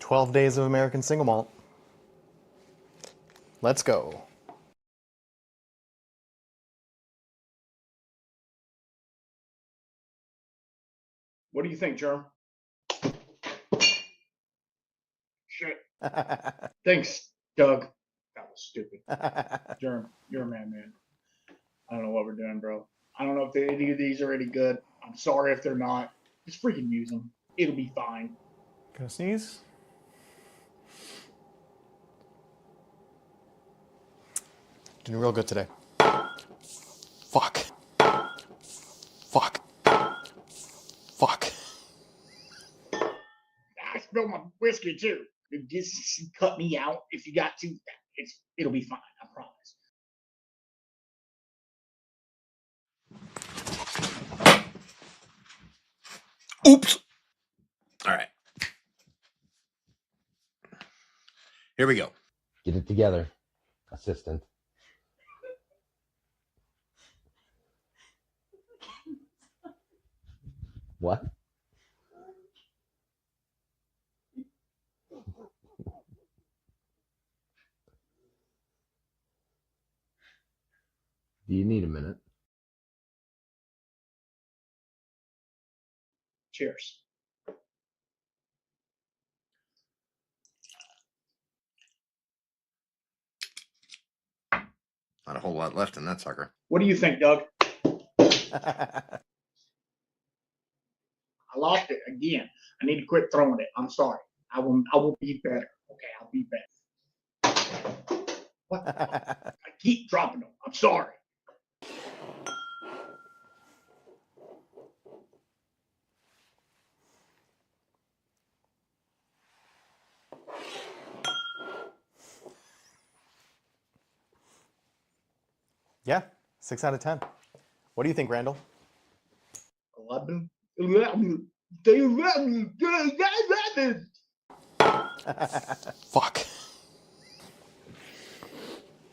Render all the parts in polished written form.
12 Days of American Single Malt. Let's go. What do you think, Germ? Shit. Thanks, Doug. That was stupid. Germ, you're a man. I don't know what we're doing, bro. I don't know if any of these are any good. I'm sorry if they're not. Just freaking use them. It'll be fine. Gonna sneeze? Doing real good today. Fuck. Fuck. Fuck. I spilled my whiskey too. Just cut me out if you got to. It'll be fine. I promise. Oops. All right. Here we go. Get it together, assistant. What? Do you need a minute? Cheers. Not a whole lot left in that sucker. What do you think, Doug? I lost it again. I need to quit throwing it. I'm sorry. I will be better. Okay, I'll be better. What? I keep dropping them. I'm sorry. Yeah, 6 out of 10. What do you think, Randall? 11. Fuck.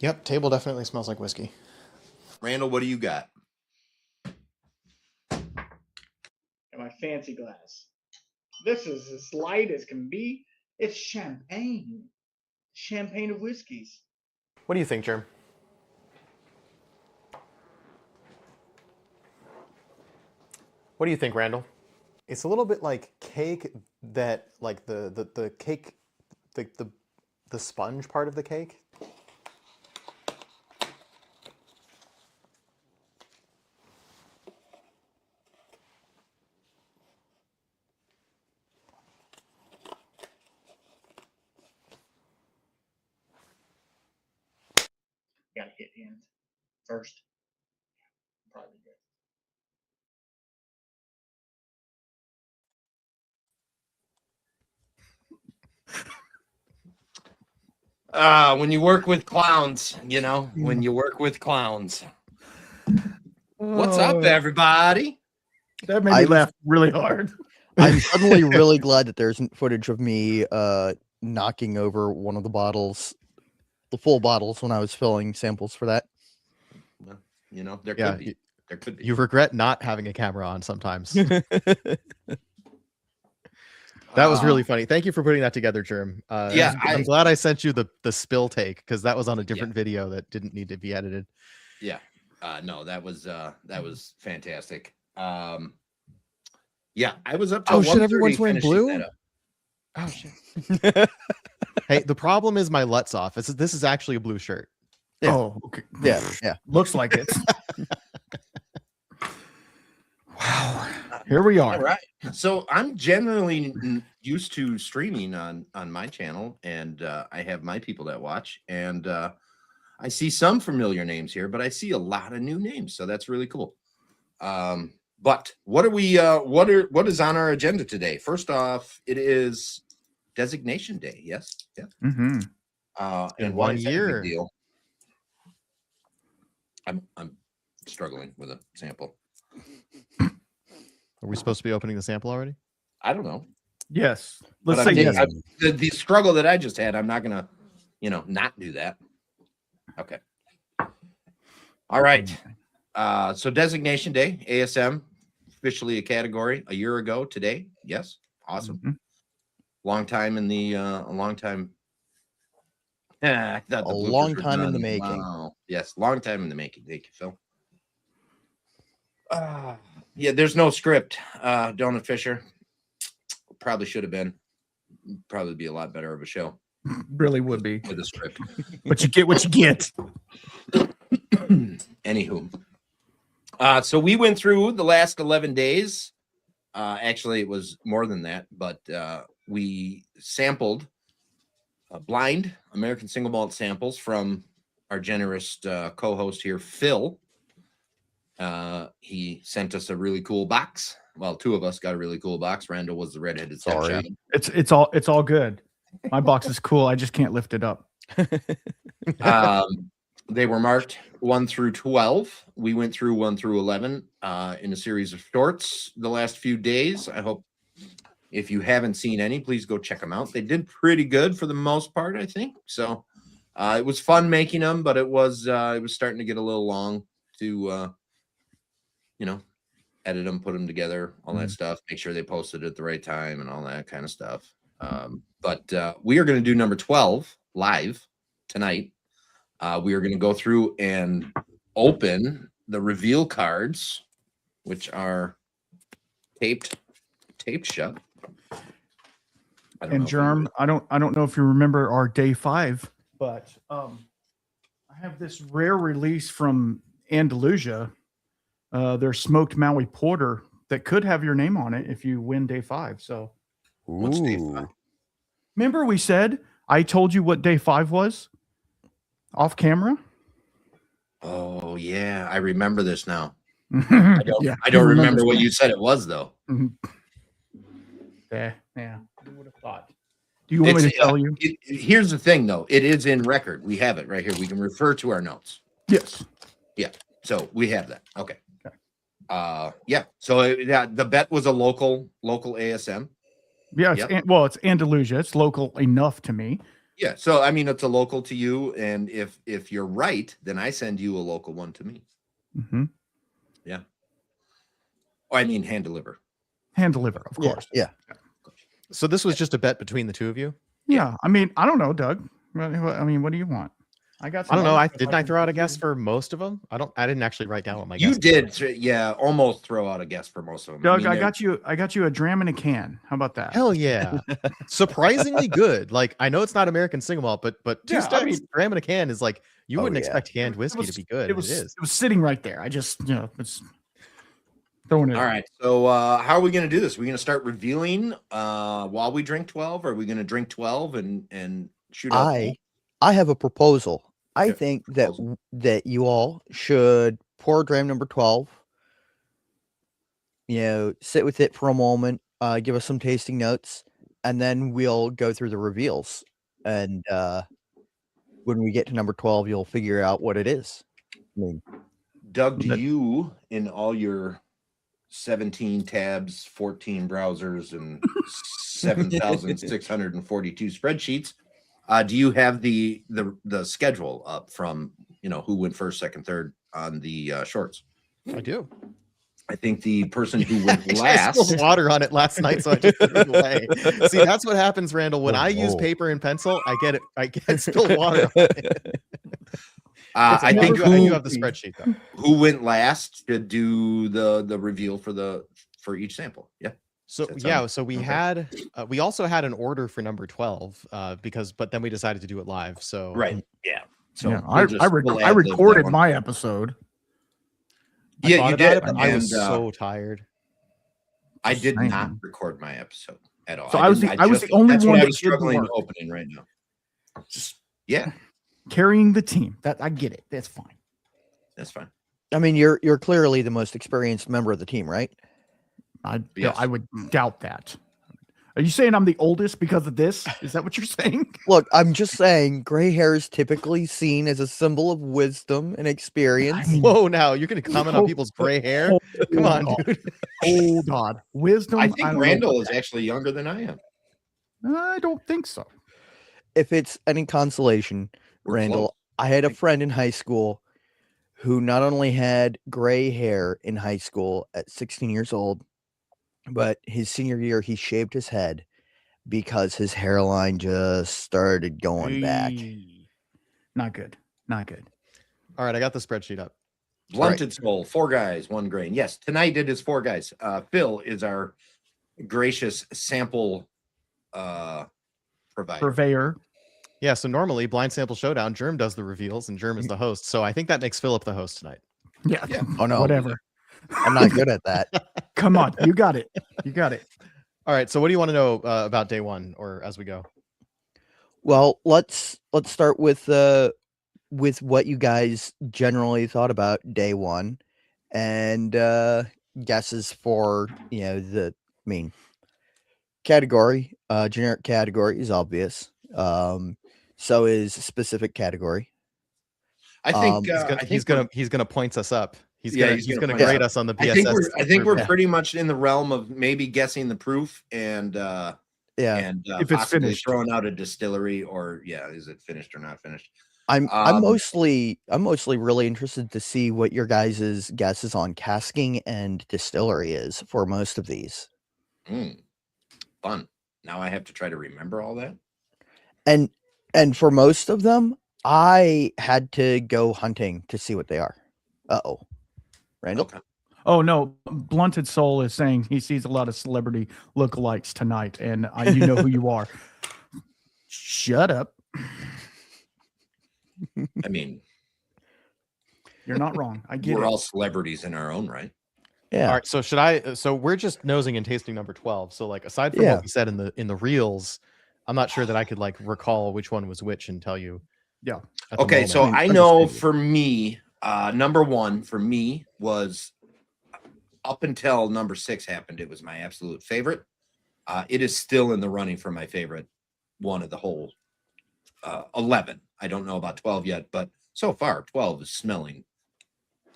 Yep, table definitely smells like whiskey. Randall, what do you got? In my fancy glass. This is as light as can be. It's champagne. Champagne of whiskeys. What do you think, Germ? What do you think, Randall? It's a little bit like cake that, like the cake, the sponge part of the cake. Gotta hit in first. Probably good. When you work with clowns, when you work with clowns. What's up, everybody? That made me laugh really hard. I'm suddenly really glad that there's footage of me knocking over one of the bottles, the full bottles, when I was filling samples for that. Well, there could be. There could be. You regret not having a camera on sometimes. That was really funny. Thank you for putting that together, Germ. Yeah, I'm glad I sent you the spill take, because that was on a different video that didn't need to be edited. Yeah. No, that was fantastic. Yeah, I was up to. Oh shit! Everyone's wearing blue. Oh shit! Hey, the problem is my LUT's off. This is actually a blue shirt. Yeah. Oh, okay. Yeah. Looks like it. Wow. Here we are. All right. So I'm generally used to streaming on my channel, and I have my people that watch, and I see some familiar names here, but I see a lot of new names, so that's really cool. But what are we? What is on our agenda today? First off, it is Designation Day. Yes. Yeah. Mm-hmm. And 1 year. Big deal? I'm struggling with a sample. Are we supposed to be opening the sample already? I don't know. Yes. But Let's say yes. The struggle that I just had, I'm not gonna, not do that. Okay. All right. So Designation Day, ASM, officially a category a year ago today. Yes. Awesome. long time in the a long time. Yeah, I thought the A bloopers long were time in the done. making. Wow. Yes, long time in the making. Thank you, Phil. Yeah, there's no script. Donut Fisher probably should have been. Probably be a lot better of a show Really would be. with a script. But you get what you get. Anywho, so we went through the last 11 days. Actually, it was more than that, but we sampled blind American single malt samples from our generous co-host here, Phil. He sent us a really cool box. Well, two of us got a really cool box. Randall was the redheaded stepchild. It's all good. My box is cool. I just can't lift it up. They were marked 1 through 12. We went through 1 through 11 in a series of shorts the last few days. I hope if you haven't seen any, please go check them out. They did pretty good for the most part, I think. So it was fun making them, but it was starting to get a little long to edit them, put them together, all that stuff, make sure they posted at the right time and all that kind of stuff. But we are going to do number 12 live tonight. We are going to go through and open the reveal cards, which are taped shut. And Germ, I don't know if you remember our day 5, but I have this rare release from Andalusia, their smoked Maui porter that could have your name on it if you win day 5. So, What's day 5? remember we said I told you what day 5 was off camera? Oh yeah, I remember this now. I I don't remember what you said it was though. Yeah, who would have thought? Do you want me to tell you? Here's the thing though, it is in record. We have it right here. We can refer to our notes. Yes. Yeah. So we have that. Okay. Yeah. So the bet was a local ASM. Yeah. It's Andalusia. It's local enough to me. Yeah. So I mean, it's a local to you, and if you're right, then I send you a local one to me. Mm-hmm. Yeah. Oh, I mean, hand deliver. Hand deliver, of course. Yeah. So this was just a bet between the two of you? Yeah. I mean, I don't know, Doug. I mean, what do you want? I got. I don't know. Didn't I throw out a guess for most of them? I didn't actually write down what my guess. You did, yeah, almost throw out a guess for most of them. Doug, I got you a dram in a can. How about that? Hell yeah! Surprisingly good. Like I know it's not American single malt, but two steps dram in a can is like you wouldn't expect canned whiskey to be good. It is. It was sitting right there. I just it's throwing it. All right. So how are we going to do this? Are we going to start revealing while we drink 12? Or are we going to drink 12 and shoot up? I have a proposal. I think that you all should pour dram number 12. Sit with it for a moment, give us some tasting notes, and then we'll go through the reveals. And when we get to number 12, you'll figure out what it is. I mean, Doug, do you, in all your 17 tabs, 14 browsers, and 7,642 spreadsheets, do you have the schedule up from who went first, second, third on the shorts? I do. I think the person who went last. I spilled water on it last night, so I just threw it away. See, that's what happens, Randall. When I use paper and pencil, I get spilled water on it. I think you have the spreadsheet though. Who went last should do the reveal for each sample. Yeah. So so we had we also had an order for number 12 but then we decided to do it live. So right, yeah. So yeah, I recorded my episode. Yeah, you did. I was so tired. I did not record my episode at all. So I was the only one that was struggling opening right now. Just carrying the team. That I get it. That's fine. That's fine. I mean, you're clearly the most experienced member of the team, right? I would doubt that. Are you saying I'm the oldest because of this? Is that what you're saying? Look, I'm just saying gray hair is typically seen as a symbol of wisdom and experience. Whoa, now you're going to comment on people's gray hair? Come on, dude. Hold on. Wisdom. I think Randall is actually younger than I am. I don't think so. If it's any consolation, Randall, I had a friend in high school who not only had gray hair in high school at 16 years old, but his senior year, he shaved his head because his hairline just started going back. Eee. Not good. Not good. All right, I got the spreadsheet up. Blunted Soul, 4 guys, 1 grain. Yes, tonight it is 4 guys. Phil is our gracious sample provider. Purveyor. Yeah, so normally Blind Sample Showdown, Germ does the reveals and Germ is the host. So I think that makes Philip the host tonight. Yeah. Yeah. Oh no, Whatever. I'm not good at that. Come on. You got it. You got it. All right, so what do you want to know about day 1 or as we go? Well, let's start with what you guys generally thought about day 1, and guesses for category. Generic category is obvious. So is specific category. I think he's gonna point us up. He's Yeah, gonna he's he's gonna gonna point us grade up. us on the I BSS. think we're Yeah. pretty much in the realm of maybe guessing the proof and If it's possibly finished. throwing out a distillery or is it finished or not finished? I'm mostly really interested to see what your guys' guesses on casking and distillery is for most of these. Fun. Now I have to try to remember all that. And for most of them, I had to go hunting to see what they are. Uh-oh. Randall? Okay. Oh no, Blunted Soul is saying he sees a lot of celebrity lookalikes tonight, and you know who you are. Shut up. I mean, You're not wrong. I get we're it. all celebrities in our own right. Yeah. All right, so should I? So we're just nosing and tasting number 12. So like aside from Yeah. what we said in the reels, I'm not sure that I could like recall which one was which and tell you. Yeah. at the Okay, moment. so I mean, I know understandable. for me, number 1 for me was up until number 6 happened. It was my absolute favorite. It is still in the running for my favorite one of the whole 11. I don't know about 12 yet, but so far 12 is smelling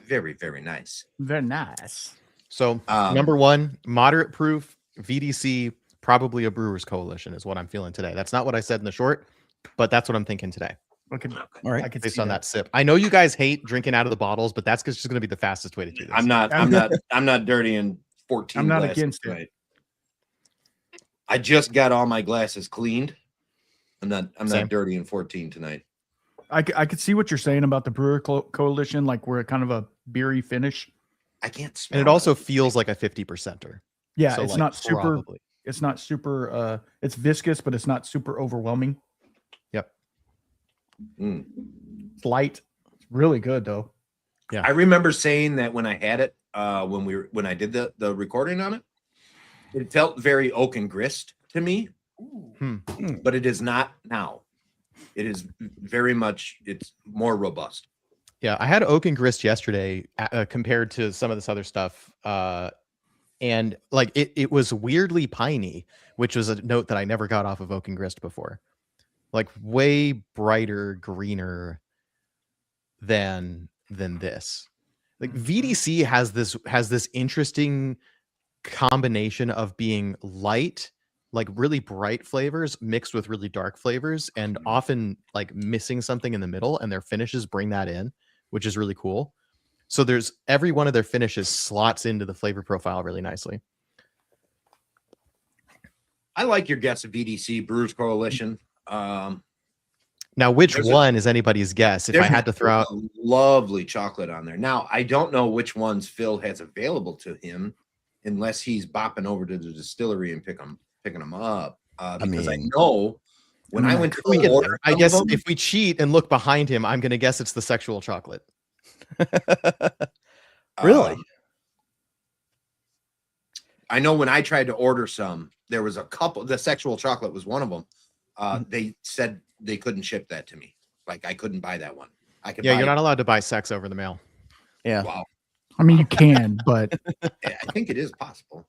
very, very nice. Very nice. So number 1, moderate proof, VDC, probably a Brewers Coalition is what I'm feeling today. That's not what I said in the short, but that's what I'm thinking today. Okay. All right. I could Based see on that sip. I know you guys hate drinking out of the bottles, but that's just going to be the fastest way to do this. I'm not dirtying 14 I'm not glasses against it. tonight. I just got all my glasses cleaned. I'm Same. not dirtying 14 tonight. I could see what you're saying about the Brewer Coalition, like we're kind of a beery finish. I can't smell And it also feels like a 50%er. Yeah, So, it's like, not super. probably. It's not super. It's viscous, but it's not super overwhelming. Yep. It's light. It's really good though. I remember saying that when I had it, when I did the recording on it, it felt very oak and grist to me, but it is not now. It is very much. It's more robust. Yeah, I had oak and grist yesterday compared to some of this other stuff. And like it was weirdly piney, which was a note that I never got off of oak and grist before. Like way brighter, greener than this. Like VDC has this interesting combination of being light, like really bright flavors mixed with really dark flavors, and often like missing something in the middle, and their finishes bring that in, which is really cool. So there's every one of their finishes slots into the flavor profile really nicely. I like your guess of VDC Brewers Coalition. Now, which There's one is anybody's guess? If I had to throw out, a lovely chocolate on there. Now, I don't know which ones Phil has available to him, unless he's bopping over to the distillery and picking them up. Because I know when I went to we could, order, I some guess of them, if we cheat and look behind him, I'm going to guess it's the sexual chocolate. Really? I know when I tried to order some, there was a couple. The sexual chocolate was one of them. They said they couldn't ship that to me. Like I couldn't buy that one. I could. Yeah, buy you're not allowed to buy sex over the mail. Yeah. Wow. I mean, you can, but I think it is possible.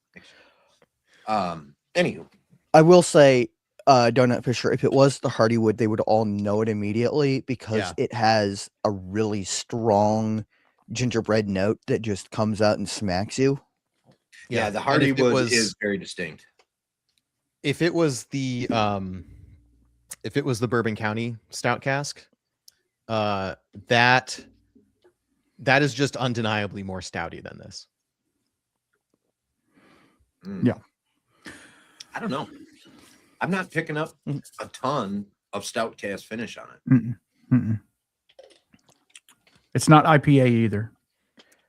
Anywho, I will say, Donut Fisher, if it was the Hardywood, they would all know it immediately because it has a really strong gingerbread note that just comes out and smacks you. yeah, the And if it Hardywood was- is very distinct. If it was the Bourbon County Stout Cask, that is just undeniably more stouty than this. Yeah. I don't know. I'm not picking up Mhm. a ton of stout cast finish on it. Mm-mm. It's not IPA either.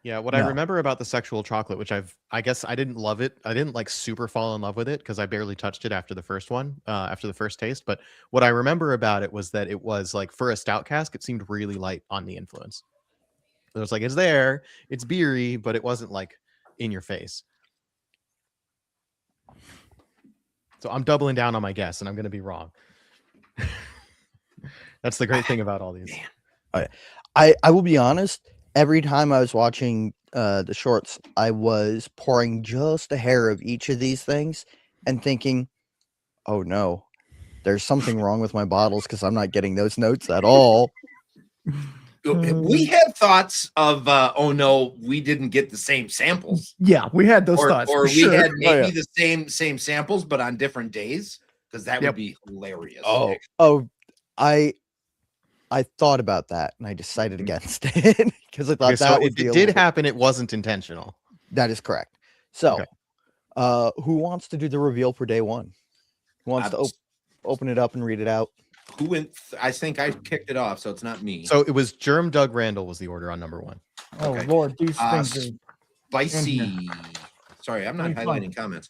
Yeah, what I No. remember about the sexual chocolate, which I guess I didn't love it. I didn't like super fall in love with it because I barely touched it after the first one, after the first taste. But what I remember about it was that it was like for a stout cask, it seemed really light on the influence. It was like it's there, it's beery, but it wasn't like in your face. So I'm doubling down on my guess, and I'm going to be wrong. That's the great thing about all these. I will be honest. Every time I was watching the shorts, I was pouring just a hair of each of these things and thinking, "Oh no, there's something wrong with my bottles because I'm not getting those notes at all." We had thoughts of, oh no, we didn't get the same samples, Yeah, we had those thoughts. or for we sure. had maybe yeah. the same samples, but on different days, because that Yep. would be hilarious. Oh, I thought about that and I decided against it because I thought Okay, so that would it be a did little bit- happen. It wasn't intentional. That is correct. So, Okay. who wants to do the reveal for day one? Who wants to open it up and read it out? Who went? I think I kicked it off, so it's not me. So it was Germ Doug Randall was the order on number 1. Oh Okay. Lord, these things are Spicy. Sorry, I'm not Really fun. highlighting comments.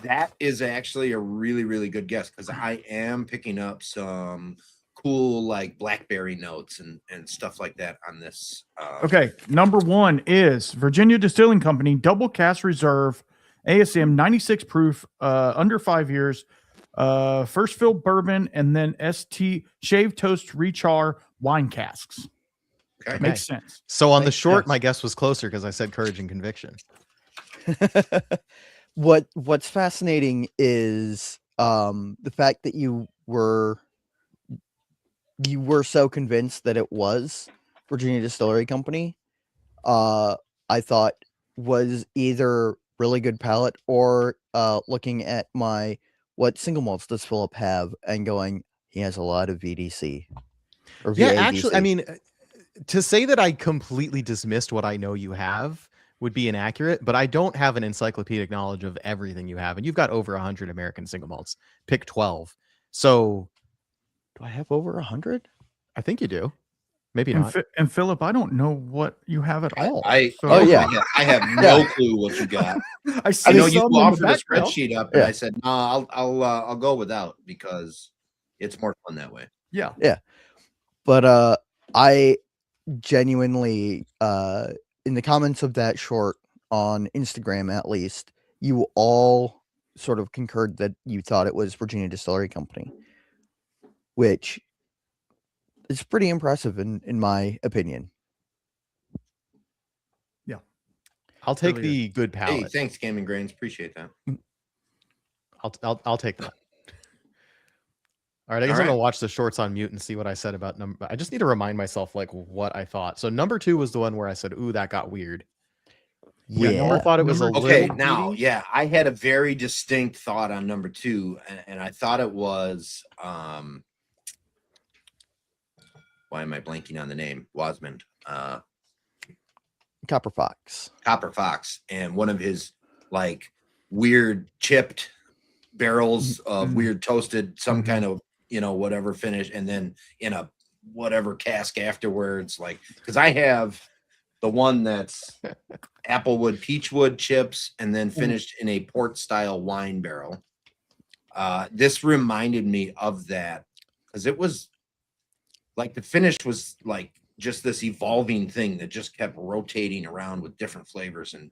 That is actually a really, really good guess because I am picking up some cool like blackberry notes and stuff like that on this. okay. Number 1 is Virginia Distilling Company Double Cask Reserve ASM 96 proof, under 5 years, first fill bourbon, and then ST Shave Toast Rechar wine casks. Okay. Makes sense. So on the Makes short, sense. my guess was closer because I said courage and conviction. What's fascinating is the fact that you were so convinced that it was Virginia Distillery Company. I thought was either really good palate or looking at my what single malts does Philip have and going, he has a lot of VDC. Or Yeah, actually, I VADC. mean, to say that I completely dismissed what I know you have would be inaccurate, but I don't have an encyclopedic knowledge of everything you have, and you've got over 100 American single malts. Pick 12. So do I have over 100? I think you do. Maybe And, not. and Philip, I don't know what you have at all. I yeah. I have no clue what you got. I see I know you some in the offered a background. spreadsheet up, and Yeah. I said, no, I'll go without because it's more fun that way. Yeah. But I genuinely in the comments of that short on Instagram, at least, you all sort of concurred that you thought it was Virginia Distillery Company, which is pretty impressive in my opinion. I'll take really the good Hey, palate. thanks, Gaming Grains. Appreciate that. I'll take that. All right, I guess I'm gonna watch the shorts on mute and see what I said about number. I just need to remind myself like what I thought. So number 2 was the one where I said, "Ooh, that got weird." Yeah. Number thought it was a Okay, little now, weedy. yeah, I had a very distinct thought on number 2, and I thought it was why am I blanking on the name? Wasmond. Copper Fox. Copper Fox, and one of his like weird chipped barrels of weird toasted, some kind of, whatever finish, and then in a whatever cask afterwards, like, because I have the one that's applewood, peachwood chips, and then finished in a port style wine barrel. This reminded me of that because it was like the finish was like just this evolving thing that just kept rotating around with different flavors and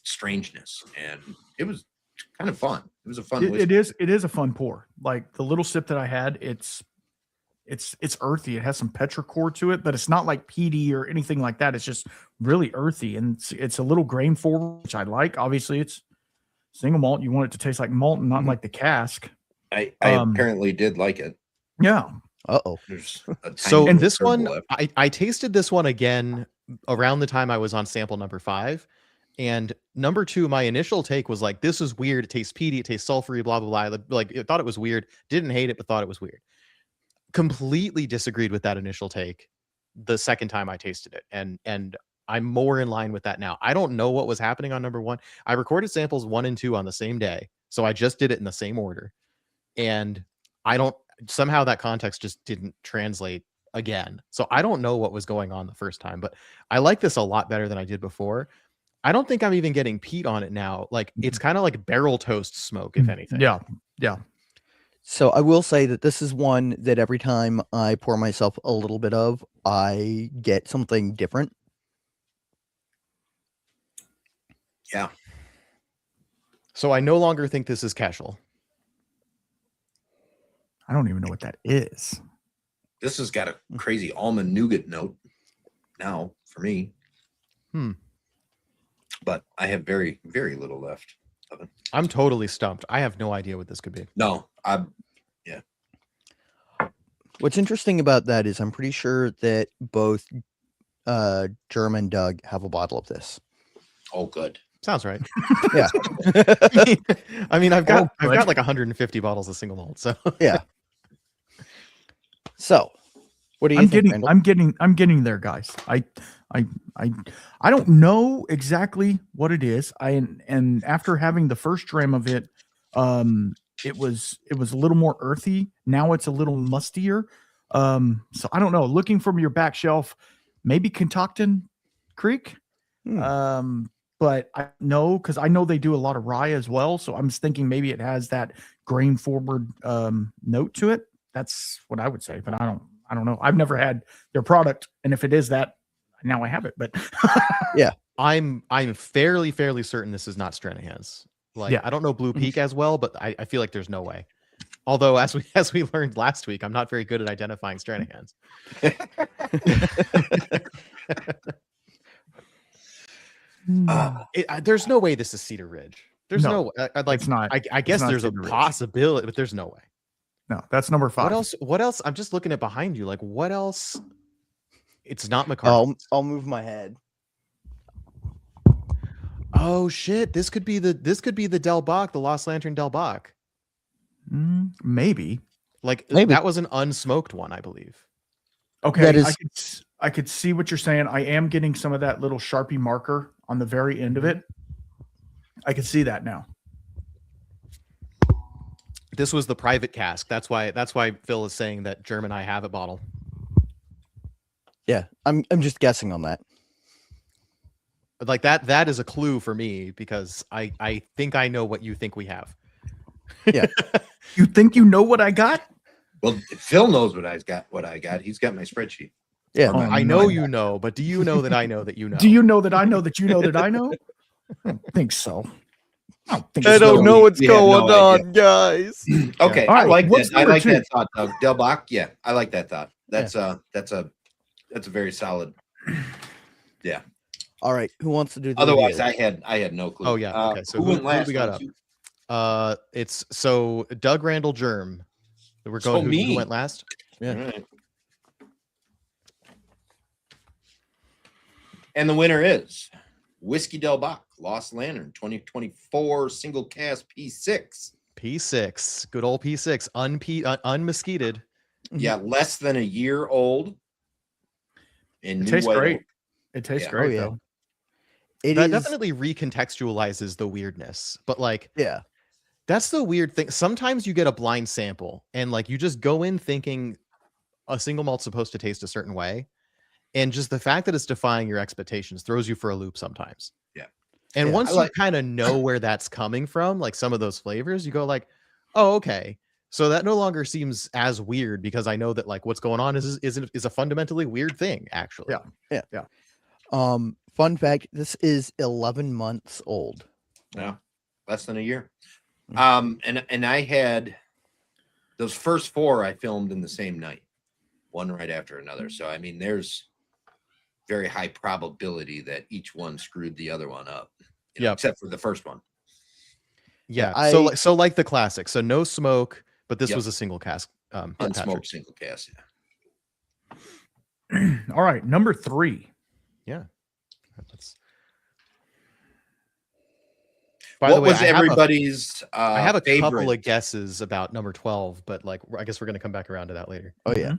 strangeness, and it was kind of fun. It was a fun. It is a fun pour. Like the little sip that I had, it's earthy. It has some petrichor to it, but it's not like peaty or anything like that. It's just really earthy, and it's a little grain forward, which I like. Obviously, it's single malt. You want it to taste like malt and not like the cask. I apparently did like it. Yeah. Uh-oh. There's a So tiny this bit of one, turbo left. I tasted this one again around the time I was on sample number 5. And number 2, my initial take was like, this is weird. It tastes peaty. It tastes sulfury, blah, blah, blah. Like, I thought it was weird. Didn't hate it, but thought it was weird. Completely disagreed with that initial take the second time I tasted it. And I'm more in line with that now. I don't know what was happening on number 1. I recorded samples 1 and 2 on the same day. So I just did it in the same order. and I don't somehow that context just didn't translate again. So I don't know what was going on the first time, but I like this a lot better than I did before. I don't think I'm even getting peat on it now. Like it's kind of like barrel toast smoke, if anything. Yeah. Yeah. So I will say that this is one that every time I pour myself a little bit of, I get something different. Yeah. So I no longer think this is Cashel. I don't even know what that is. This has got a crazy almond nougat note now for me. But I have very, very little left of it. I'm totally stumped. I have no idea what this could be. No, What's interesting about that is I'm pretty sure that both Germ and Doug have a bottle of this. oh, good. Sounds right. Yeah. I mean, I've got good. like 150 bottles of single malt. So Yeah. So, what do you I'm think? getting I'm getting there, guys. I don't know exactly what it is. And after having the first dram of it, it was a little more earthy. Now it's a little mustier. So I don't know. Looking from your back shelf, maybe Contocton Creek. But I know because I know they do a lot of rye as well. So I'm thinking maybe it has that grain forward note to it. That's what I would say, but I don't know. I've never had their product, and if it is that, now I have it. But Yeah, I'm fairly certain this is not Stranahan's. Like Yeah. I don't know Blue Peak as well, but I feel like there's no way. Although as we learned last week, I'm not very good at identifying Stranahan's. There's no way this is Cedar Ridge. There's No, like it's not. I guess not there's a Cedar Ridge. possibility, but there's no way. No, that's number 5. What else? I'm just looking at behind you. Like what else? It's not McCarthy. I'll move my head. Oh shit! This could be the Del Bach, the Lost Lantern Del Bach. Maybe. Like Maybe. that was an unsmoked one, I believe. Okay, That is- I could see what you're saying. I am getting some of that little Sharpie marker on the very end of it. I can see that now. This was the private cask. That's why Phil is saying that Germ and I have a bottle. Yeah, I'm just guessing on that. Like that is a clue for me because I think I know what you think we have. Yeah. You think you know what I got? Well, Phil knows what I got. He's got my spreadsheet. Yeah. Oh, I know you know, but do you know that I know that you know? Do you know that I know that you know that I know? I don't think so. I don't think I so. don't know what's We have going no on, guys. Okay, All I right, like what's that. I number like 2? that thought, Doug. Del Bach, yeah, I like that thought. That's a very solid. Yeah. All right, who wants to do the Otherwise, reveal? I had no clue. Oh yeah. Okay. So who went who last? we got One, up? two? It's so Doug Randall Germ. We're So going. Who me. went last? Yeah. All right. And the winner is Whiskey Del Bach, Lost Lantern, 2024 single cast P6. P6. Good old P6. Unmosquitoed. Yeah, less than a year old. And It new tastes white great. oak. It tastes Yeah. great, Oh, yeah. though. It That is. definitely recontextualizes the weirdness. But like Yeah. that's the weird thing. Sometimes you get a blind sample and like you just go in thinking a single malt's supposed to taste a certain way. And just the fact that it's defying your expectations throws you for a loop sometimes. Yeah. And Yeah, once I you like- kind of know where that's coming from, like some of those flavors, you go like, oh, okay. So that no longer seems as weird because I know that like what's going on is a fundamentally weird thing, actually. Yeah. Fun fact: this is 11 months old. Yeah, less than a year. Mm-hmm. And I had those first 4 I filmed in the same night, one right after another. So I mean, there's very high probability that each one screwed the other one up. Yep. Except for the first one. Yeah. I- So like the classic. So no smoke, but this Yep. was a single cask. Patrick. Unsmoked single cast. Yeah. All right, number 3. That's... By What the way, was everybody's I have a couple favorite? of guesses about number 12, but like I guess we're going to come back around to that later. Oh yeah.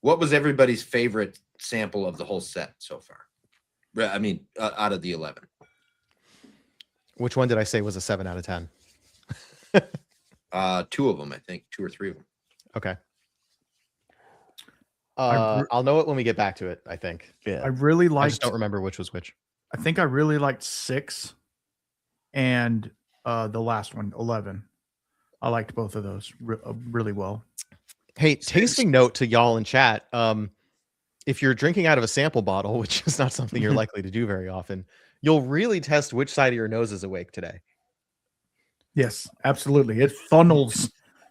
What was everybody's favorite sample of the whole set so far? I mean, out of the 11. Which one did I say was a 7 out of 10? 2 of them, I think, 2 or 3 of them. Okay. I re- I'll know it when we get back to it, I think. I Yeah. really I liked. just don't remember which was which. I think I really liked 6 and the last one, 11. I liked both of those really well. Hey, tasting note to y'all in chat. If you're drinking out of a sample bottle, which is not something you're likely to do very often, you'll really test which side of your nose is awake today. Yes, absolutely. It funnels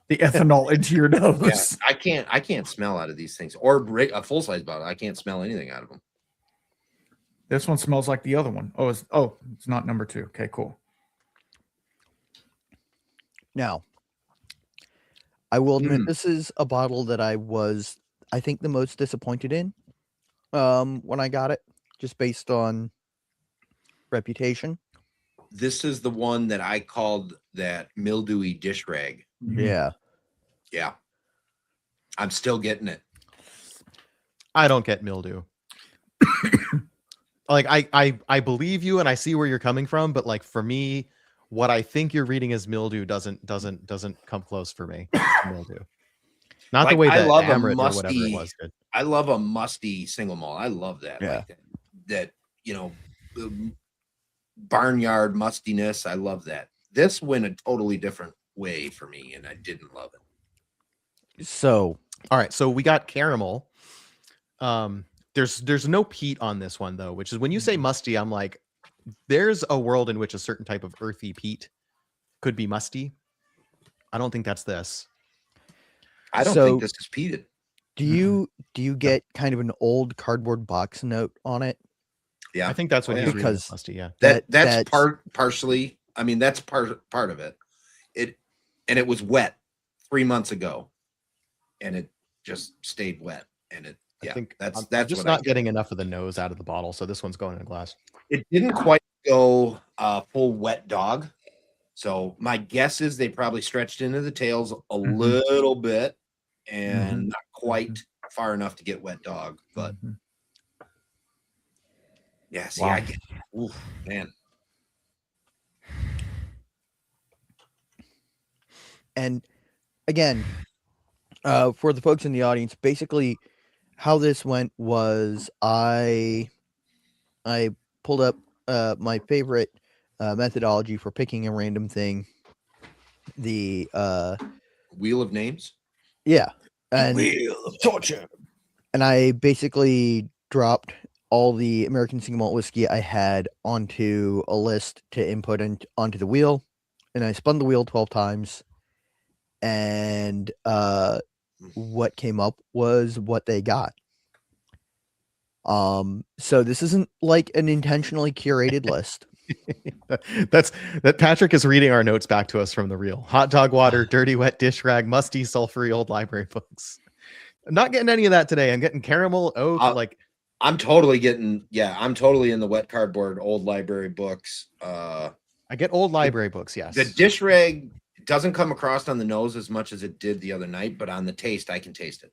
the ethanol into your nose. Yeah, I can't smell out of these things, or a full size bottle. I can't smell anything out of them. This one smells like the other one. It's not number 2. Okay, cool. Now, I will admit this is a bottle that I think, the most disappointed in when I got it, just based on reputation. This is the one that I called that mildewy dish rag. Yeah. Yeah. I'm still getting it. I don't get mildew. Like I believe you and I see where you're coming from, but like for me, what I think you're reading as mildew doesn't come close for me. Mildew. Not the way that Amaret or whatever it was did. I love a musty single malt. I love that. Yeah. Like that, barnyard mustiness. I love that. This went a totally different way for me, and I didn't love it. So, all right, so we got caramel. There's no peat on this one though, which is when you say musty, I'm like, there's a world in which a certain type of earthy peat could be musty. I don't think that's this. I don't think this is peated. Do you get kind of an old cardboard box note on it? Yeah, I think that's what he's reading as musty. Yeah, that's partially. I mean, that's part of it. It was wet 3 months ago, and it just stayed wet. And it, yeah, I think that's just not getting enough of the nose out of the bottle, so this one's going in a glass. It didn't quite go full wet dog, so my guess is they probably stretched into the tails a little bit, and not quite far enough to get wet dog. But yeah, see, I get, oof, man. And again, for the folks in the audience, basically how this went was I pulled up my favorite methodology for picking a random thing. The Wheel of Names. Yeah. And Wheel of Torture. And I basically dropped all the American single malt whiskey I had onto a list to input onto the wheel. And I spun the wheel 12 times. And what came up was what they got. So this isn't like an intentionally curated list. that Patrick is reading our notes back to us from the reel. Hot dog water, dirty wet dish rag, musty sulfury old library books. I'm not getting any of that today. I'm getting caramel oak. I'm totally getting, I'm totally in the wet cardboard old library books. I get old library books, yes. The dish rag doesn't come across on the nose as much as it did the other night, but on the taste, I can taste it.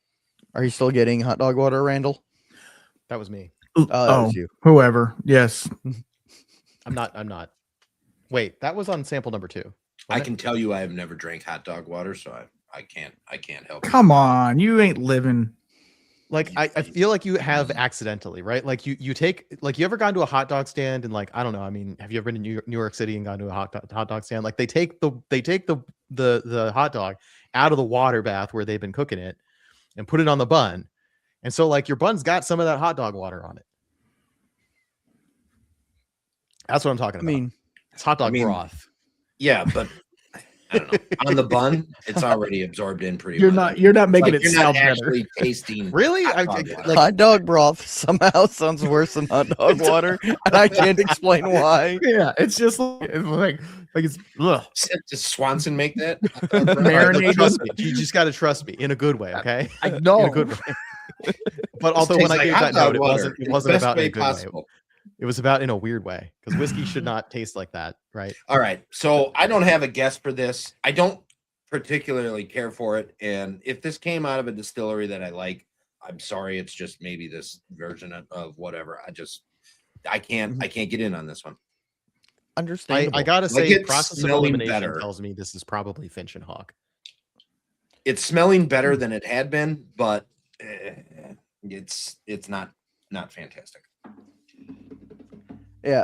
Are you still getting hot dog water, Randall? That was me. That was you. Whoever. Yes. I'm not. Wait, that was on sample number 2. I can tell you I have never drank hot dog water, so I can't help. Come on, you ain't living. Like I feel like you have accidentally, right? Like you take, like, you ever gone to a hot dog stand and, like, I don't know, I mean, have you ever been to New York City and gone to a hot dog stand? Like they take the hot dog out of the water bath where they've been cooking it and put it on the bun. And so, like, your bun's got some of that hot dog water on it. That's what I'm talking about. I mean, it's hot dog broth. Yeah, but I don't know. On the bun, it's already absorbed in pretty much. You're not making it sound actually better. Tasting. Really? Hot dog broth somehow sounds worse than hot dog water, and I can't explain why. Yeah, it's just like it's ugh. Does Swanson make that? Marinated. Trust me. You just got to trust me in a good way, okay? I know. In a good way. But although when I gave that note, it wasn't about in a good way. It was about in a weird way, because whiskey should not taste like that, right? All right. So I don't have a guess for this. I don't particularly care for it. And if this came out of a distillery that I like, I'm sorry. It's just maybe this version of whatever. I can't get in on this one. Understandable. I gotta Like, say, it's process of smelling elimination better. tells me this is probably Finch and Hawk. It's smelling better than it had been, but it's not fantastic. Yeah,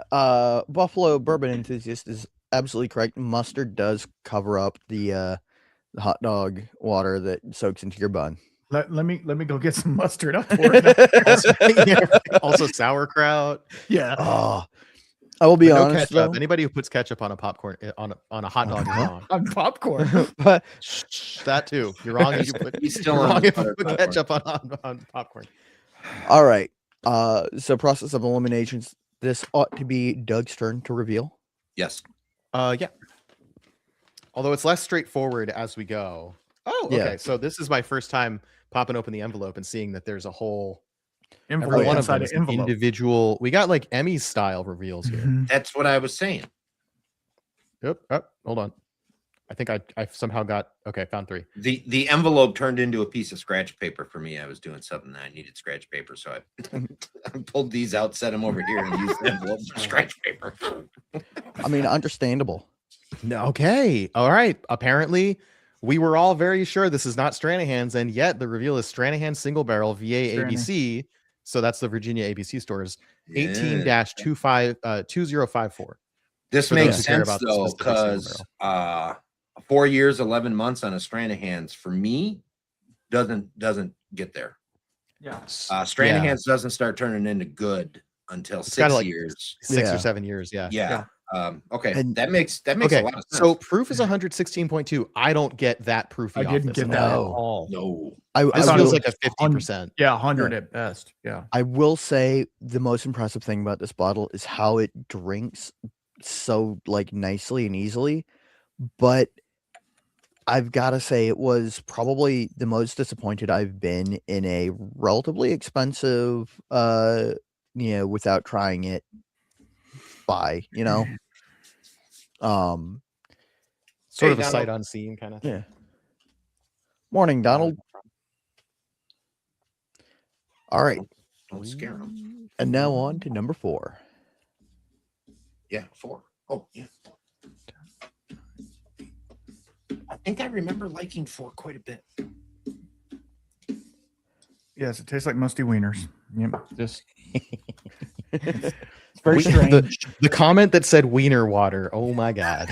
Buffalo Bourbon Enthusiast is absolutely correct. Mustard does cover up the hot dog water that soaks into your bun. Let me go get some mustard. I'll pour it up. Also, also sauerkraut. Yeah. Oh, I will be But no honest ketchup. though. Anybody who puts ketchup on a popcorn on a hot dog is wrong. On popcorn. But Shh, that too. You're wrong if you put. He's still You're on wrong if you buttered put popcorn. ketchup on popcorn. all right. So process of eliminations. This ought to be Doug's turn to reveal. Yes. Yeah. Although it's less straightforward as we go. Oh, okay. Yeah. So this is my first time popping open the envelope and seeing that there's a whole every Envelope one of inside them an is an envelope. individual. We got like Emmy style reveals here. Mhm. That's what I was saying. Yep. Oh, hold on. I think I somehow got okay. Found 3. The envelope turned into a piece of scratch paper for me. I was doing something that I needed scratch paper, so I pulled these out, set them over here, and used the envelope for scratch paper. I mean, understandable. No, okay. All right. Apparently, we were all very sure this is not Stranahan's, and yet the reveal is Stranahan single barrel VA ABC. So that's the Virginia ABC stores. 18-2054. This For makes those who care sense about the though, specific single because 4 years, 11 months on a Stranahan's for me doesn't get there. Yeah. Stranahan's doesn't start turning into good until It's 6 gotta, like, years. 6 Yeah. or 7 years. Yeah. Yeah. Okay. And- that makes a Okay. lot of sense. So proof is 116.2. I don't get that proofy. I off didn't this get at that at No. all. no. This thought it feels was like a 50%. Yeah, 100 at best. Yeah. I will say the most impressive thing about this bottle is how it drinks so like nicely and easily. But I've got to say it was probably the most disappointed I've been in a relatively expensive, without trying it buy, Sort Hey, of a Donald. sight unseen kind of thing. Yeah. Morning, Donald. All right. Don't scare them. And now on to number 4. Yeah, 4. Oh, yeah. I think I remember liking 4 quite a bit. Yes, it tastes like musty wieners. Yep. Just It's very strange. The comment that said wiener water. Oh my god.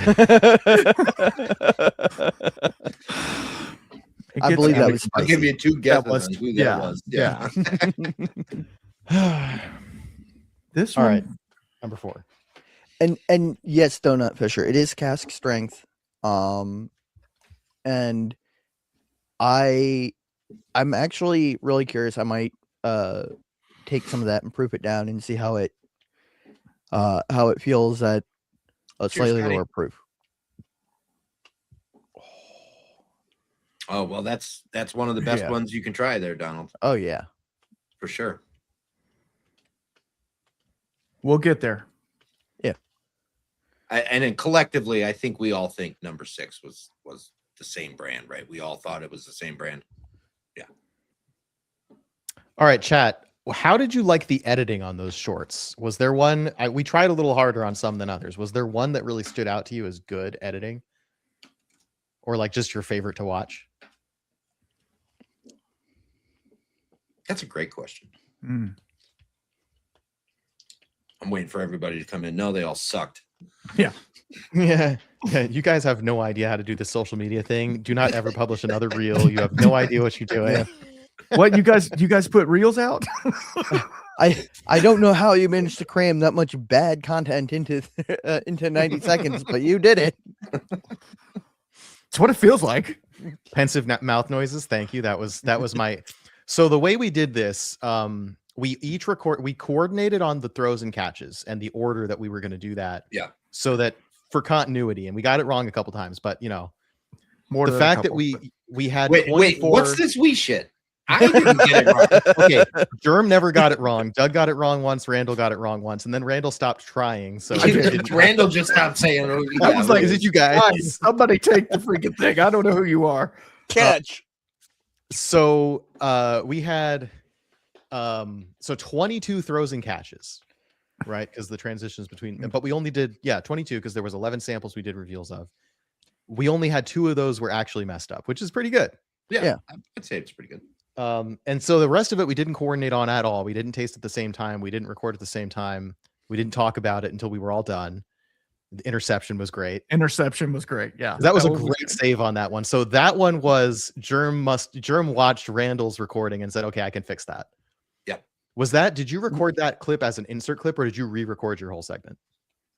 I believe that was I'll give spicy. you 2 guesses was- on who yeah, that was. yeah. This All one, right. Number 4. And yes, Donut Fisher, it is cask strength. And I'm actually really curious. I might take some of that and proof it down and see how it feels at a Cheers, slightly Scotty. lower proof. Oh, well, that's one of the best Yeah. ones you can try there, Donald, Oh yeah. for sure. we'll get there. And then collectively, I think we all think number 6 was the same brand, right? We all thought it was the same brand. All right, chat. How did you like the editing on those shorts? Was there one? We tried a little harder on some than others. Was there one that really stood out to you as good editing? Or like just your favorite to watch? That's a great question. Mm. I'm waiting for everybody to come in. No, they all sucked. Yeah. You guys have no idea how to do the social media thing. Do not ever publish another reel. You have no idea what you're doing. What you guys put reels out? I don't know how you managed to cram that much bad content into 90 seconds, but you did it. It's what it feels like. Pensive mouth noises. Thank you. That was my. So the way we did this, we coordinated on the throws and catches and the order that we were going to do that. Yeah. So that for continuity, and we got it wrong a couple times, but More the than a fact that couple. we had Wait, 24 what's this wee shit? I didn't get it wrong. Okay, Germ never got it wrong. Doug got it wrong once. Randall got it wrong once, and then Randall stopped trying. So it didn't- Randall just stopped saying, I was like, is it you guys? Guys, somebody take the freaking thing. I don't know who you are. Catch. So we had 22 throws and catches. right? Because the transitions between, but we only did 22 because there was 11 samples we did reveals of. We only had 2 of those were actually messed up, which is pretty good. Yeah. I'd say it's pretty good. And so the rest of it we didn't coordinate on at all. We didn't taste at the same time. We didn't record at the same time. We didn't talk about it until we were all done. The interception was great. Interception was great. Yeah. That was a was great save on that one. So that one was Germ watched Randall's recording and said, okay, I can fix that. Yep. Did you record that clip as an insert clip or did you re-record your whole segment?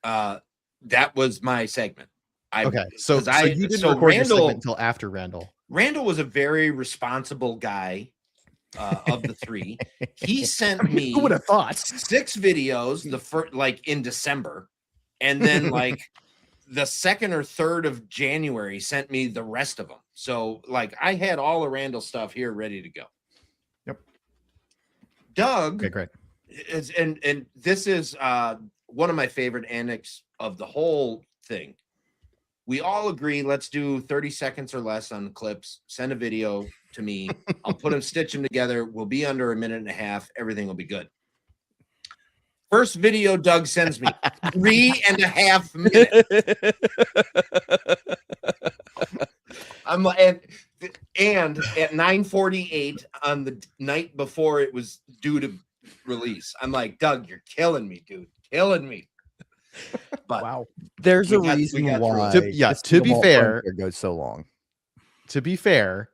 That was my segment. Okay. So you didn't record your segment until after Randall. Randall was a very responsible guy of the 3. He sent me who would have thought 6 videos the first in December. And then the 2nd or 3rd of January sent me the rest of them. So I had all the Randall stuff here ready to go. Yep. Doug. Okay, great. And this is one of my favorite annex of the whole thing. We all agree, let's do 30 seconds or less on the clips. Send a video to me. I'll put them, stitch them together. We'll be under a minute and a half. Everything will be good. First video Doug sends me, 3.5 minutes. I'm and at 9:48 on the night before it was due to release, I'm like, Doug, you're killing me, dude, killing me. But wow, there's a reason why. To be fair, it goes so long. To be fair,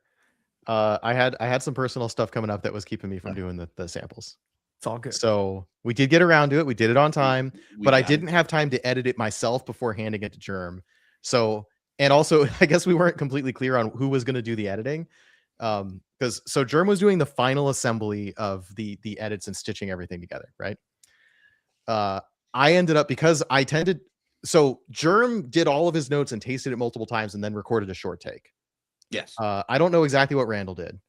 I had some personal stuff coming up that was keeping me from doing the samples. It's all good. So we did get around to it. We did it on time, but I didn't have time to edit it myself before handing it to Germ. So, and also, I guess we weren't completely clear on who was going to do the editing. So Germ was doing the final assembly of the edits and stitching everything together, right? I ended up, because so Germ did all of his notes and tasted it multiple times and then recorded a short take. Yes. I don't know exactly what Randall did.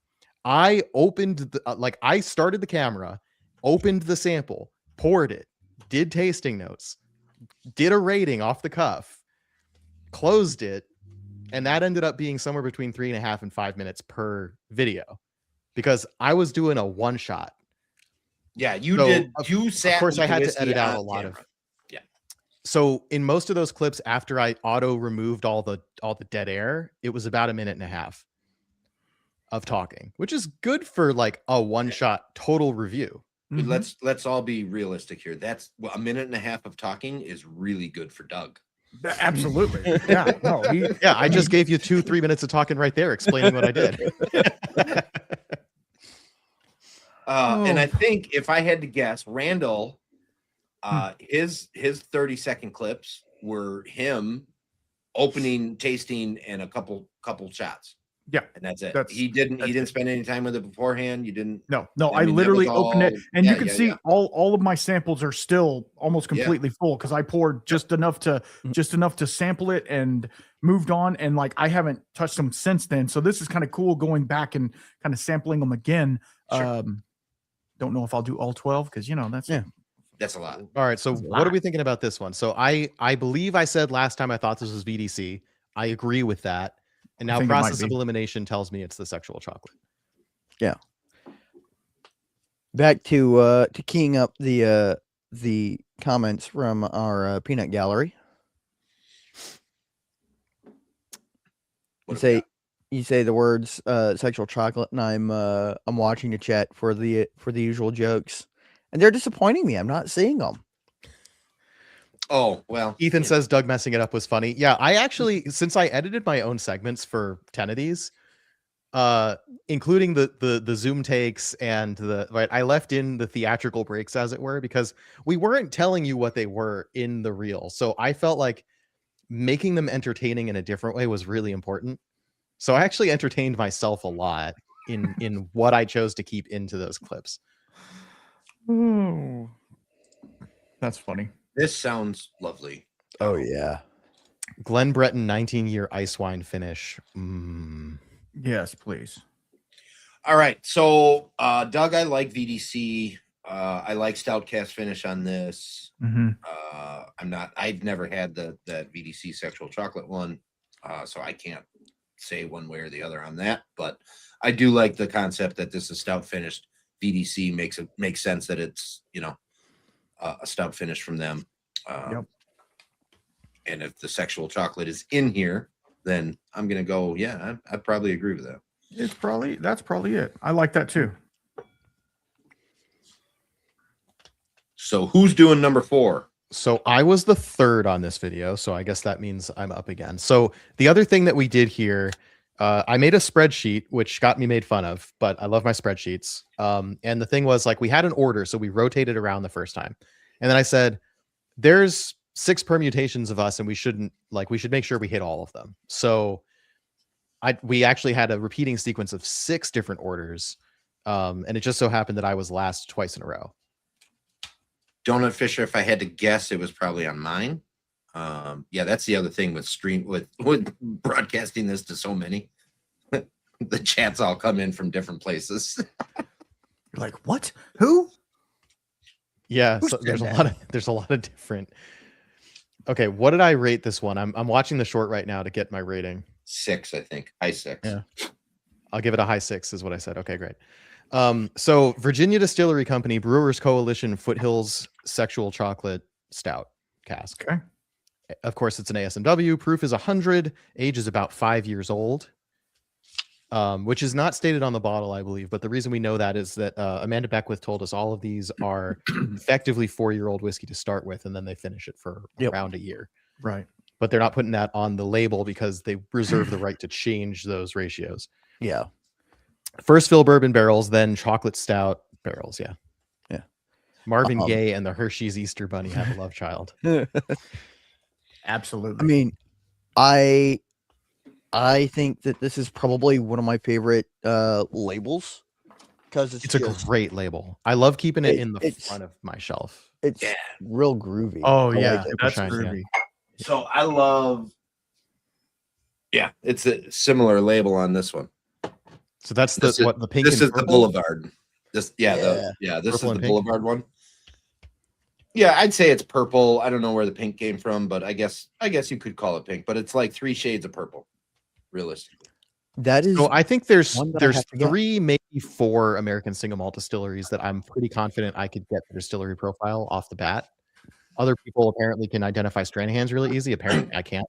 I opened I started the camera, opened the sample, poured it, did tasting notes, did a rating off the cuff, closed it, and that ended up being somewhere between 3.5 and 5 minutes per video because I was doing a one shot. Yeah, you sat. Of course, I had to edit out a lot of. Yeah. So in most of those clips, after I auto removed all the dead air, it was about 1.5 minutes of talking, which is good for a one shot total review. Mm-hmm. Let's all be realistic here. That's 1.5 minutes of talking is really good for Doug. Absolutely. Yeah. No. I just gave you 2-3 minutes of talking right there, explaining what I did. And I think if I had to guess, Randall, his 30-second clips were him opening, tasting, and a couple shots. Yeah, and that's it. He didn't spend any time with it beforehand. You didn't. No. I literally opened it, and you can see all of my samples are still almost completely full because I poured just enough to sample it and moved on, and I haven't touched them since then. So this is kind of cool going back and kind of sampling them again. Sure. Don't know if I'll do all 12 because that's a lot. All right, so what are we thinking about this one? So I believe I said last time I thought this was VDC. I agree with that. And now process of elimination tells me it's the sexual chocolate. Yeah. Back to keying up the comments from our peanut gallery. You say the words sexual chocolate, and I'm watching the chat for the usual jokes, and they're disappointing me. I'm not seeing them. Oh, well. Ethan says Doug messing it up was funny. Yeah, I actually, since I edited my own segments for 10 of these, including the Zoom takes and I left in the theatrical breaks, as it were, because we weren't telling you what they were in the reel. So I felt like making them entertaining in a different way was really important. So I actually entertained myself a lot in what I chose to keep into those clips. Oh, that's funny. This sounds lovely. Oh, yeah. Glen Breton 19-year ice wine finish. Yes, please. All right. So, Doug, I like VDC. I like stout cast finish on this. Mm-hmm. I've never had that VDC sexual chocolate one. So I can't say one way or the other on that. But I do like the concept that this is stout finished. VDC makes sense that it's, a stout finish from them. Yep. And if the sexual chocolate is in here, then I'm gonna go. Yeah, I probably agree with that. That's probably it. I like that too. So who's doing number 4? So I was the third on this video, so I guess that means I'm up again. So the other thing that we did here, I made a spreadsheet, which got me made fun of, but I love my spreadsheets. And the thing was, like, we had an order, so we rotated around the first time. And then I said, there's 6 permutations of us, and we should make sure we hit all of them. So we actually had a repeating sequence of 6 different orders. And it just so happened that I was last twice in a row. Donut Fisher, if I had to guess, it was probably on mine. Yeah, that's the other thing with with broadcasting this to so many. The chats all come in from different places. You're like, what? Who? Yeah, Who so said there's that? a lot of different. Okay, what did I rate this one? I'm watching the short right now to get my rating. 6, I think. High 6. Yeah. I'll give it a high 6 is what I said. Okay, great. So Virginia Distillery Company, Brewers Coalition, Foothills Sexual Chocolate Stout Cask. Okay. Of course, it's an ASMW. Proof is 100. Age is about 5 years old, which is not stated on the bottle, I believe. But the reason we know that is that Amanda Beckwith told us all of these are effectively 4-year-old whiskey to start with, and then they finish it for around a year. Right. But they're not putting that on the label because they reserve the right to change those ratios. Yeah. First fill bourbon barrels, then chocolate stout barrels. Yeah. Yeah. Marvin Gaye and the Hershey's Easter Bunny have a love child. Absolutely. I mean, I think that this is probably one of my favorite labels because It's a great label. I love keeping it in the it's- front of my shelf. it's real groovy. Oh I yeah, like it. that's Shine, yeah. groovy. So I love. Yeah, it's a similar label on this one. So that's This is- the pink. This and is the purple? Boulevard. This, this Purple is the and pink? Boulevard one. Yeah, I'd say it's purple. I don't know where the pink came from, but I guess you could call it pink. But it's like 3 shades of purple, realistically. That is So I think there's one that I have to get. 3, maybe 4 American single malt distilleries that I'm pretty confident I could get the distillery profile off the bat. Other people apparently can identify Stranahan's really easy. Apparently I can't.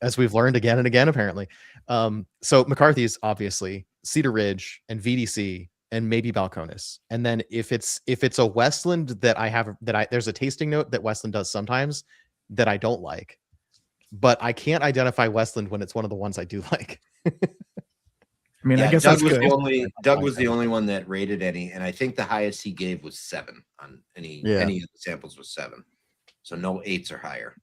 As we've learned again and again, apparently. So McCarthy's obviously, Cedar Ridge and VDC and maybe Balcones. And then if it's a Westland there's a tasting note that Westland does sometimes that I don't like, but I can't identify Westland when it's one of the ones I do like. I mean, Yeah, I guess Doug that's was good. Doug was the only one that rated any, and I think the highest he gave was 7 on any of the samples was 7. So no 8s or higher.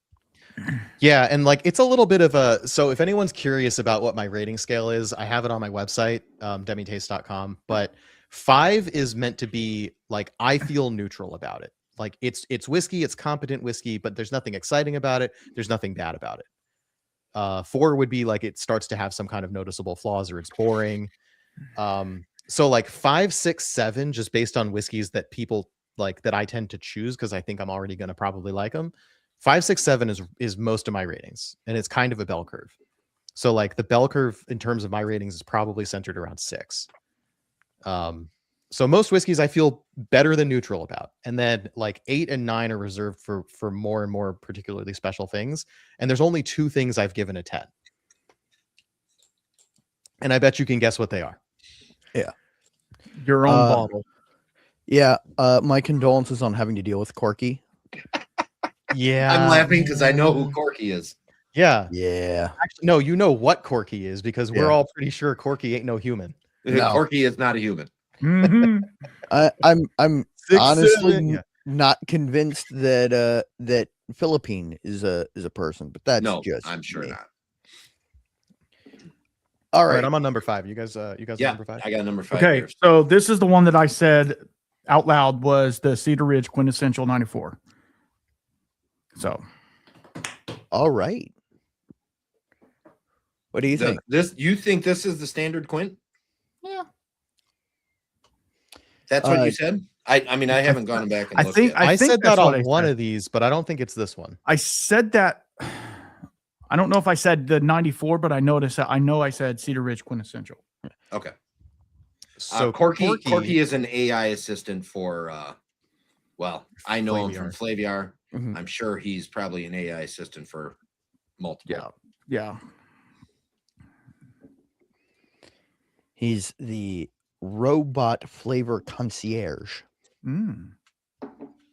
Yeah, and like it's a little bit of a, so if anyone's curious about what my rating scale is, I have it on my website, demitaste.com, but 5 is meant to be like I feel neutral about it. Like it's whiskey, it's competent whiskey, but there's nothing exciting about it, there's nothing bad about it. 4 would be like it starts to have some kind of noticeable flaws or it's boring. So like 5, 6, 7, just based on whiskeys that people like that I tend to choose because I think I'm already going to probably like them. 5, 6, 7 is most of my ratings, and it's kind of a bell curve. So like the bell curve in terms of my ratings is probably centered around 6. So most whiskeys I feel better than neutral about, and then like 8 and 9 are reserved for more and more particularly special things. And there's only 2 things I've given a 10, and I bet you can guess what they are. Yeah, Your own bottle. yeah. My condolences on having to deal with Corky. Yeah, I'm laughing because I know who Corky is. Yeah, Yeah, actually, no, you know what Corky is because we're Yeah. all pretty sure Corky ain't no human. No. Corky is not a human. Mhm. I'm 6, honestly 7, yeah. not convinced that that Philippine is a person, but that's No, just I'm sure me. not. All All right, right, I'm on number 5. You guys are Yeah, number 5. I got number 5. Okay, here. so this is the one that I said out loud was the Cedar Ridge Quintessential 94. So all right. What do you think? You think this is the standard Quint? Yeah. That's what you said? I mean, I haven't gone back and I looked think yet. I I think said that's that what on I one said. of these, but I don't think it's this one. I said that. I don't know if I said the 94, but I know I said Cedar Ridge Quintessential. Okay. So Corky is an AI assistant for Well, I know him from Flaviar. Flaviar. Mhm. I'm sure he's probably an AI assistant for multiple. Yeah. He's the robot flavor concierge. Mm.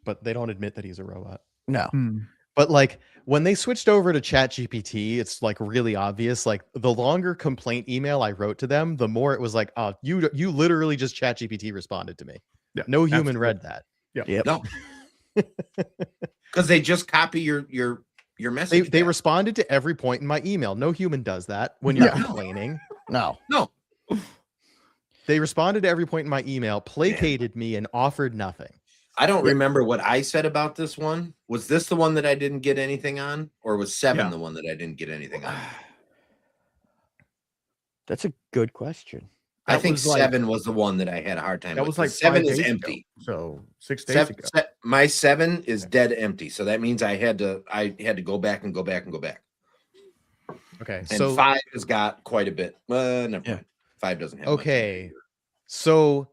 But they don't admit that he's a robot. No. Mm. But like when they switched over to ChatGPT, it's like really obvious. Like the longer complaint email I wrote to them, the more it was like, oh, you literally just ChatGPT responded to me. Yeah, No human absolutely. read that. Yep. No, because they just copy your message. They back. responded to every point in my email. No human does that when you're Yeah. complaining. No. No, They responded to every point in my email, placated me, and offered nothing. I don't remember what I said about this one. Was this the one that I didn't get anything on, or was 7 Yeah. the one that I didn't get anything on? That's a good question. I That think was like- 7 was the one that I had a hard time That with. was like 7 5 is days empty. ago. So 6 days ago. My 7 is dead empty. So that means I had to go back and go back and go back. Okay. And So 5 has got quite a bit. Never Yeah. mind. 5 doesn't have much. okay. So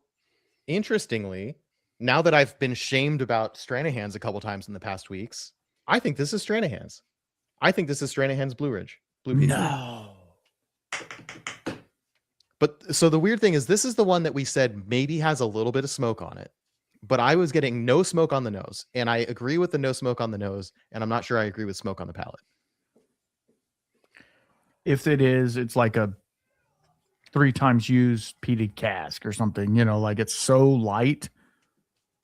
interestingly, now that I've been shamed about Stranahan's a couple times in the past weeks, I think this is Stranahan's. I think this is Stranahan's Blue Ridge. Blue Peak. No. But so the weird thing is this is the one that we said maybe has a little bit of smoke on it. But I was getting no smoke on the nose. And I agree with the no smoke on the nose. And I'm not sure I agree with smoke on the palate. If it is, it's like a 3 times used peated cask or something, like it's so light.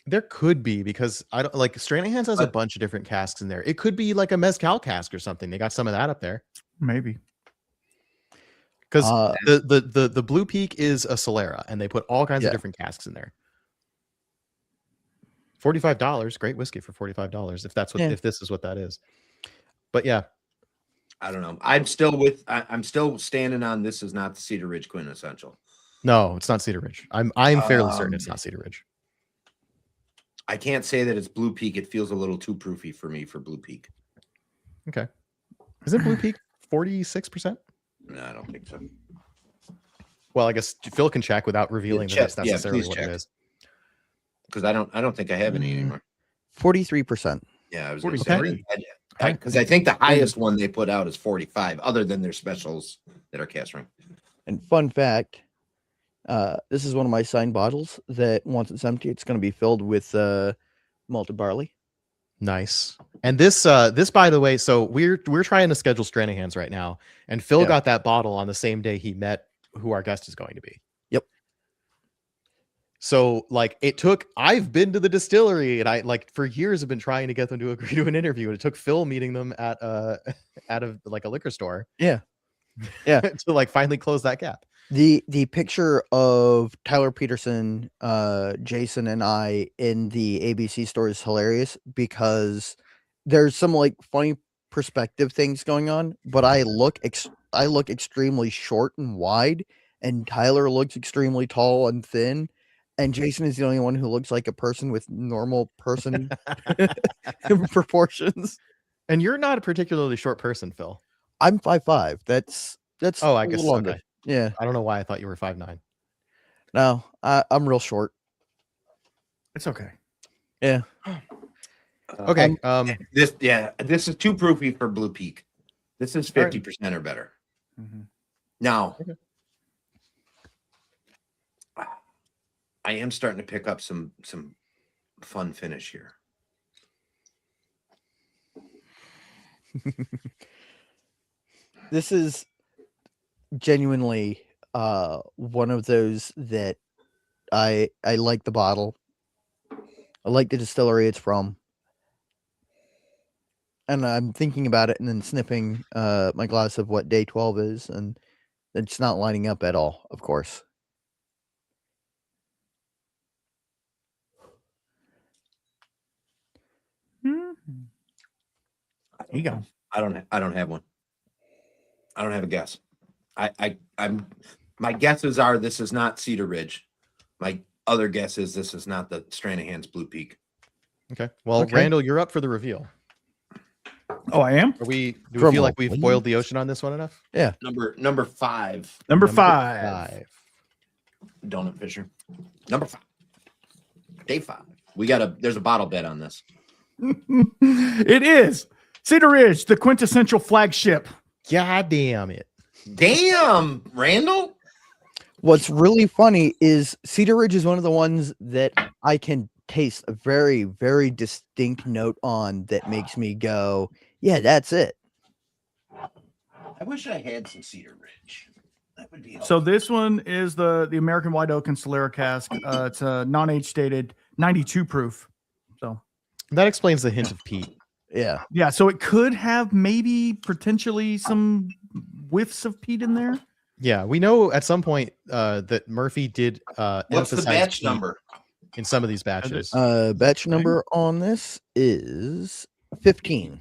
There could be, because I don't like Stranahan's has a bunch of different casks in there. It could be like a mezcal cask or something. They got some of that up there. Maybe. Because the Blue Peak is a Solera, and they put all kinds of different casks in there. $45, great whiskey for $45 if that's what if this is what that is. But yeah, I don't know. I'm still standing on this is not the Cedar Ridge quintessential. no, it's not Cedar Ridge. I'm fairly certain it's not Cedar Ridge. I can't say that it's Blue Peak. It feels a little too proofy for me for Blue Peak. Okay, isn't Blue Peak 46%? No, I don't think so. Well, I guess Phil can check without revealing that that's necessarily please what check. it is. Because I don't think I have any anymore. 43%. Yeah, I was 43. because I think the highest one they put out is 45, other than their specials that are cast ring. And fun fact, this is one of my signed bottles that once it's empty, it's going to be filled with malted barley. Nice. And this by the way, so we're trying to schedule Stranahan's right now, and Phil got that bottle on the same day he met who our guest is going to be. Yep. So like I've been to the distillery, and I like for years have been trying to get them to agree to an interview. And it took Phil meeting them at like a liquor store. Yeah. Yeah. To like finally close that gap. The picture of Tyler Peterson, Jason, and I in the ABC store is hilarious because there's some like funny perspective things going on, but I look extremely short and wide, and Tyler looks extremely tall and thin, and Jason is the only one who looks like a person with normal person proportions. And you're not a particularly short person, Phil. I'm 5'5". That's Oh, I a guess little under. okay. Yeah. I don't know why I thought you were 5'9". No, I'm real short. It's okay. Yeah. Okay. This is too proofy for Blue Peak. This is 50% or better. Mm-hmm. Now, Okay. I am starting to pick up some fun finish here. This is genuinely one of those that I like the bottle. I like the distillery it's from. And I'm thinking about it and then sniffing my glass of what day 12 is, and it's not lining up at all, of course. Here you go. I don't have one. I don't have a guess. My guesses are this is not Cedar Ridge. My other guess is this is not the Stranahan's Blue Peak. Okay. Well, Okay. Randall, you're up for the reveal. Oh, I am? Do we Drum feel roll, like we've please. boiled the ocean on this one enough? Number 5. Number 5. Donut Fisher. Number 5. Day 5. There's a bottle bet on this. It is Cedar Ridge, the quintessential flagship. God damn it. Damn, Randall. What's really funny is Cedar Ridge is one of the ones that I can taste a very, very distinct note on that makes me go, yeah, that's it. I wish I had some Cedar Ridge. That would be So this one is the American White Oak and Solera cask. It's a non-age stated 92 proof. So That explains the hint of peat. Yeah. yeah, so it could have maybe potentially some whiffs of peat in there. Yeah, we know at some point that Murphy did What's the emphasize batch peat number? in some of these batches. Batch number on this is 15.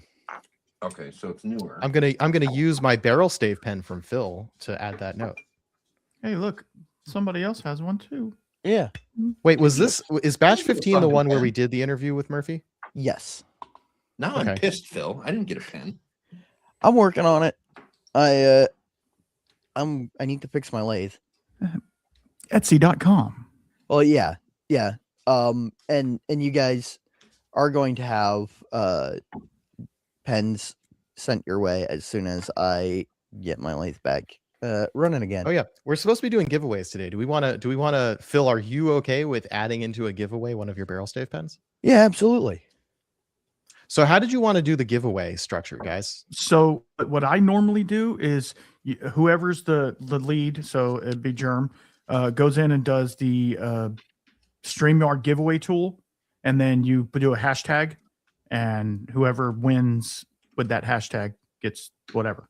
Okay, so it's newer. I'm gonna use my barrel stave pen from Phil to add that note. Hey, look, somebody else has one too. Yeah. Wait, is batch Give me a 15 the fucking one where pen. we did the interview with Murphy? Yes. Now I'm Okay. pissed, Phil. I didn't get a pen. I'm working on it. I need to fix my lathe. Etsy.com. Well, yeah. And you guys are going to have pens sent your way as soon as I get my lathe back running again. Oh yeah, we're supposed to be doing giveaways today. Do we want to Phil, are you okay with adding into a giveaway one of your barrel stave pens? Yeah, absolutely. So how did you want to do the giveaway structure, guys? So what I normally do is whoever's the lead, so it'd be Germ, goes in and does the StreamYard giveaway tool, and then you do a hashtag, and whoever wins with that hashtag gets whatever.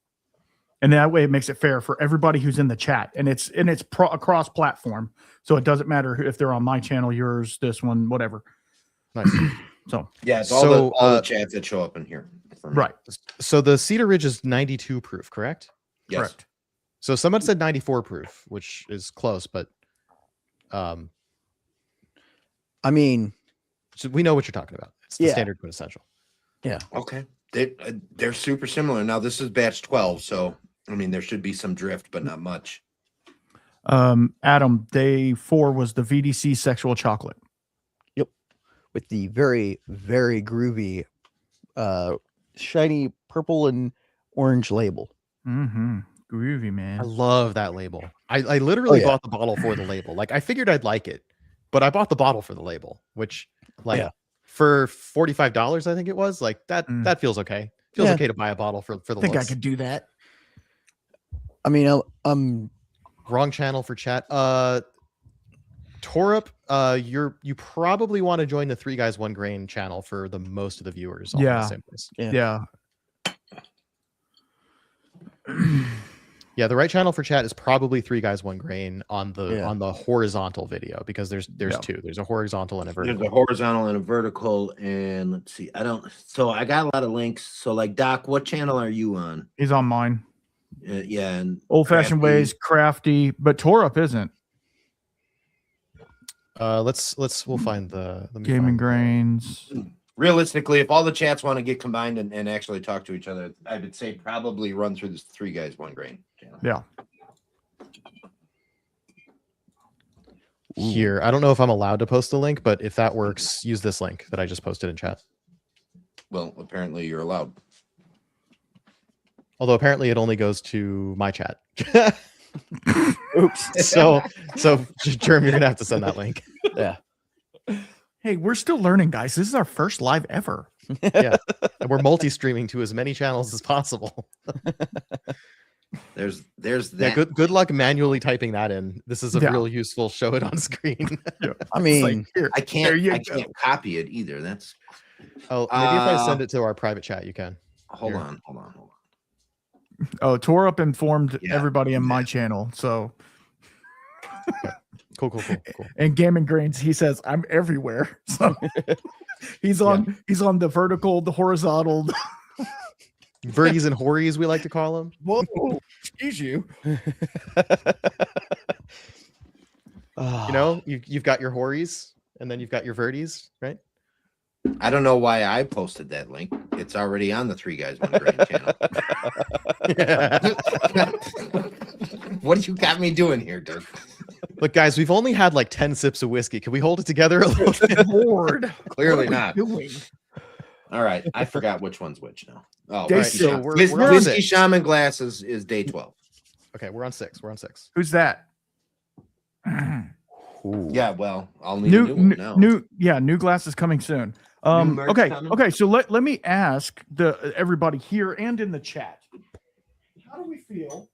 And that way it makes it fair for everybody who's in the chat, and it's across platform, so it doesn't matter if they're on my channel, yours, this one, whatever. Nice. So Yeah, it's So, all the chats that show up in here. for me. right, So the Cedar Ridge is 92 proof, correct? Yes. correct. So someone said 94 proof, which is close, but I mean, so we know what you're talking about. It's the Yeah. standard quintessential. Okay. They're super similar. Now this is batch 12, so I mean there should be some drift, but not much. Adam, day 4 was the VDC sexual chocolate. with the very, very groovy, shiny purple and orange label. Mm-hmm. Groovy, I man. love that label. I literally yeah. bought the bottle for the label. Like I figured I'd like it, but I bought the bottle for the label, which like Yeah. for $45, I think it was. Like that Mm. that feels okay. Feels Yeah. okay to buy a bottle for the I think I looks. could do that. I mean, I'm Wrong channel for chat. Torup, you probably want to join the 3 Guys 1 Grain channel for the most of the viewers. All in the Yeah. same place. Yeah. Yeah. Yeah, the right channel for chat is probably 3 Guys 1 Grain on the Yeah. on the horizontal video because there's Yeah. 2. There's a horizontal and a There's vertical. a horizontal and a vertical, and let's see. So I got a lot of links. So like Doc, what channel are you on? He's on mine. Yeah, and Old fashioned Crafty. ways, crafty, but Torup isn't. We'll find the let me Gaming find the- grains. Realistically, if all the chats want to get combined and actually talk to each other, I would say probably run through this 3 Guys 1 Grain channel. Yeah. Here. I don't know if I'm allowed to post the link, but if that works, use this link that I just posted in chat. Well, apparently you're allowed. Although apparently it only goes to my chat. oops. so Jerm, you're gonna have to send that link. Yeah. Hey, we're still learning, guys. This is our first live ever. And we're multi-streaming to as many channels as possible. There's Yeah, that. good luck manually typing that in. This is a Yeah. real useful show it on screen. I It's mean, like, here, I there you can't go. copy it either. That's Oh, maybe if I send it to our private chat, you can. hold Here. on. Oh, Torup informed Yeah, everybody in my channel. So, Cool. and Gaming Grains, he says I'm everywhere. So he's on the vertical, the horizontal. Birdies and hories, we like to call them. Whoa, excuse you. You know, you've got your hories and then you've got your verties, right? I don't know why I posted that link. It's already on the 3 Guys 1 Grain channel. What you got me doing here, Dirk? Look, guys, we've only had like 10 sips of whiskey. Can we hold it together a little bit? Lord, Clearly what are not. we doing? All right, I forgot which one's which now. Oh, Day Whiskey six. So Shaman. we're on Whiskey 6. Shaman Glass is day 12. Okay, we're on 6. We're on 6. Who's that? Ooh. Yeah, well, I'll need a new one now. New glass is coming soon. merch Okay, coming? okay. So let me ask everybody here and in the chat, how do we feel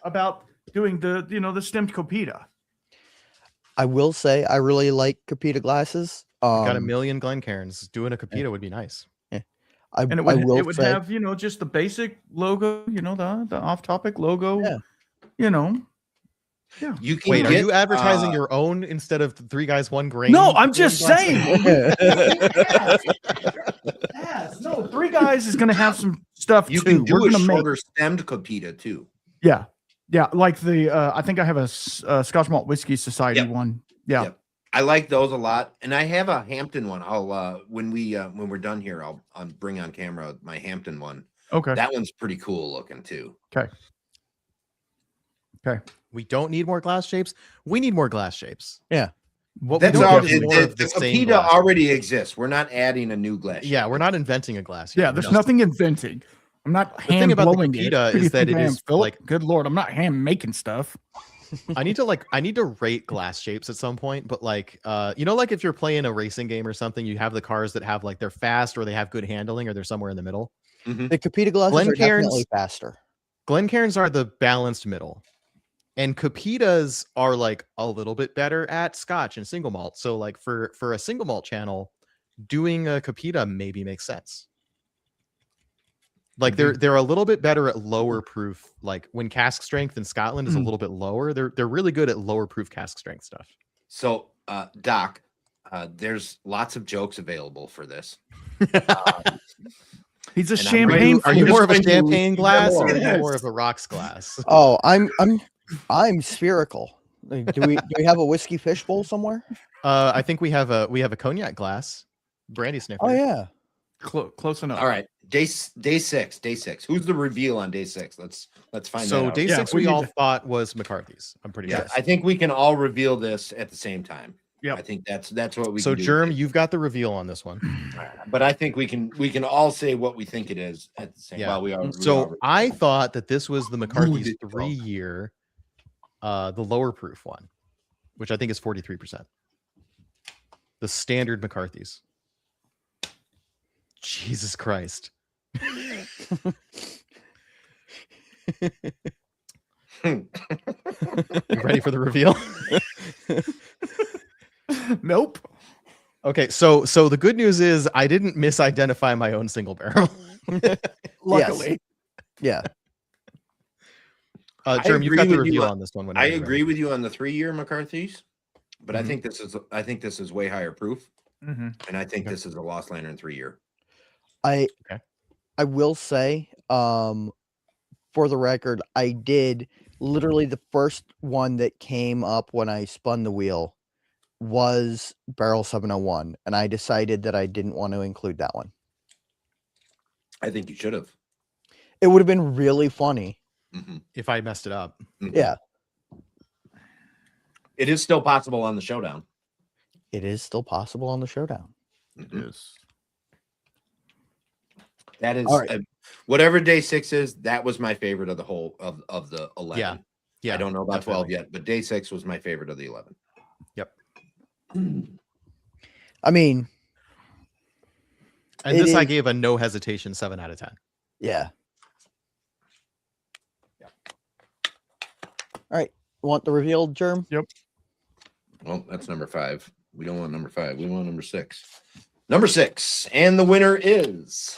about doing the stemmed copita? I will say I really like Capita glasses. Got a million Glencairns. Doing a Capita would be nice. And it I would will say, have just the basic logo, the off-topic logo. Yeah. Yeah. You can Wait, are get, you advertising your own instead of 3 guys 1 grain? No, I'm just glasses? saying. Yes, no, 3 guys is going to have some stuff you too. can do We're a gonna make. shorter stemmed copita too. Yeah, like the I think I have a Scotch Malt Whiskey Society Yep. one. Yeah. Yep. I like those a lot, and I have a Hampton one. I'll when we're done here, I'll bring on camera my Hampton one. Okay. That one's pretty cool looking too. Okay. We don't need more glass shapes. We need more glass shapes. Yeah. What That's we don't all. need is more of The the same copita glass. already exists. We're not adding a new glass. Yeah, we're not inventing a glass. Yeah, yet. there's We're just- nothing inventing. I'm not thing hand about the blowing it. Capita Who do you is that think it I am, is, Philip? like- Good Lord, I'm not hand making stuff. I need to rate glass shapes at some point, but like like if you're playing a racing game or something, you have the cars that have like they're fast or they have good handling or they're somewhere in the middle. the Capita glasses are Glencairns- definitely faster. Glencairns are the balanced middle. And Capitas are like a little bit better at Scotch and single malt. So like for a single malt channel, doing a Capita maybe makes sense. Like they're a little bit better at lower proof. Like when cask strength in Scotland is a little bit lower, they're really good at lower proof cask strength stuff. So, Doc, there's lots of jokes available for this. He's a And I'm champagne. Are you just more of a going to champagne leave glass them or are you alone. more of a rocks glass? Oh, I'm spherical. Like, do we have a whiskey fishbowl somewhere? I think we have a cognac glass, brandy sniffer. Oh yeah. Close enough. All right, day 6. Who's the reveal on day 6? Let's find So that out. day Yeah, 6 we we need all to- thought was McCarthy's. I'm pretty Yeah, sure. I think we can all reveal this at the same time. Yep. I think that's what we So can do. Germ, you've got the reveal on this one. But I think we can all say what we think it is at the same. Yeah. Well, we are. So I thought that this was the McCarthy's did you call? 3-year, the lower proof one, which I think is 43%. The standard McCarthy's. Jesus Christ. You ready for the reveal? Nope. Okay, so the good news is I didn't misidentify my own single barrel. Luckily. Yeah. Germ, you've agree got the with you reveal on- on this one. I whenever you're agree with you on the 3-year McCarthy's, but Mhm. I think this is way higher proof, Mm-hmm. and I think Okay. this is a Lost Lantern 3-year. I Okay. I will say, for the record, I did literally the first one that came up when I spun the wheel was Barrel 701, and I decided that I didn't want to include that one. I think you should have. It would have been really funny. Mhm. if I messed it up. Mhm. Yeah, It is still possible on the showdown. it is still possible on the showdown. Mhm. Yes. That is All right. whatever day 6 is. That was my favorite of the whole of the 11. Yeah. Yeah. I don't know about 12 definitely. yet, but day 6 was my favorite of the 11. Yep. I mean, And It this I is- gave a no hesitation 7 out of 10. yeah. All right. Want the reveal, Germ? Well, that's number 5. We don't want number 5. We want number 6. Number 6, and the winner is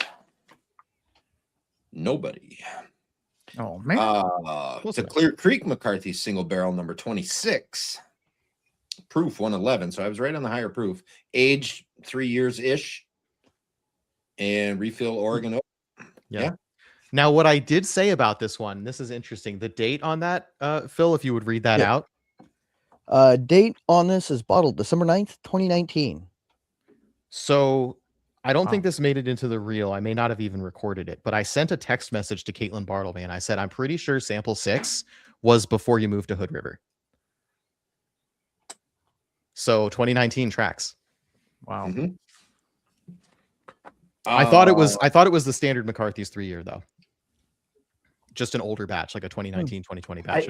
nobody. Oh man. Close The enough. Clear Creek McCarthy single barrel number 26. Proof 111. So I was right on the higher proof. Age 3 years ish. And refill Oregon Oak. Yeah. Now, what I did say about this one, this is interesting. The date on that, Phil, if you would read that Yeah. out. Date on this is bottled December 9th, 2019. So I don't think Wow. this made it into the reel. I may not have even recorded it, but I sent a text message to Caitlin Bartleby and I said, I'm pretty sure sample 6 was before you moved to Hood River. So 2019 tracks. Wow. Mhm. I thought it was the standard McCarthy's 3-year though. Just an older batch, like a 2019, 2020 batch.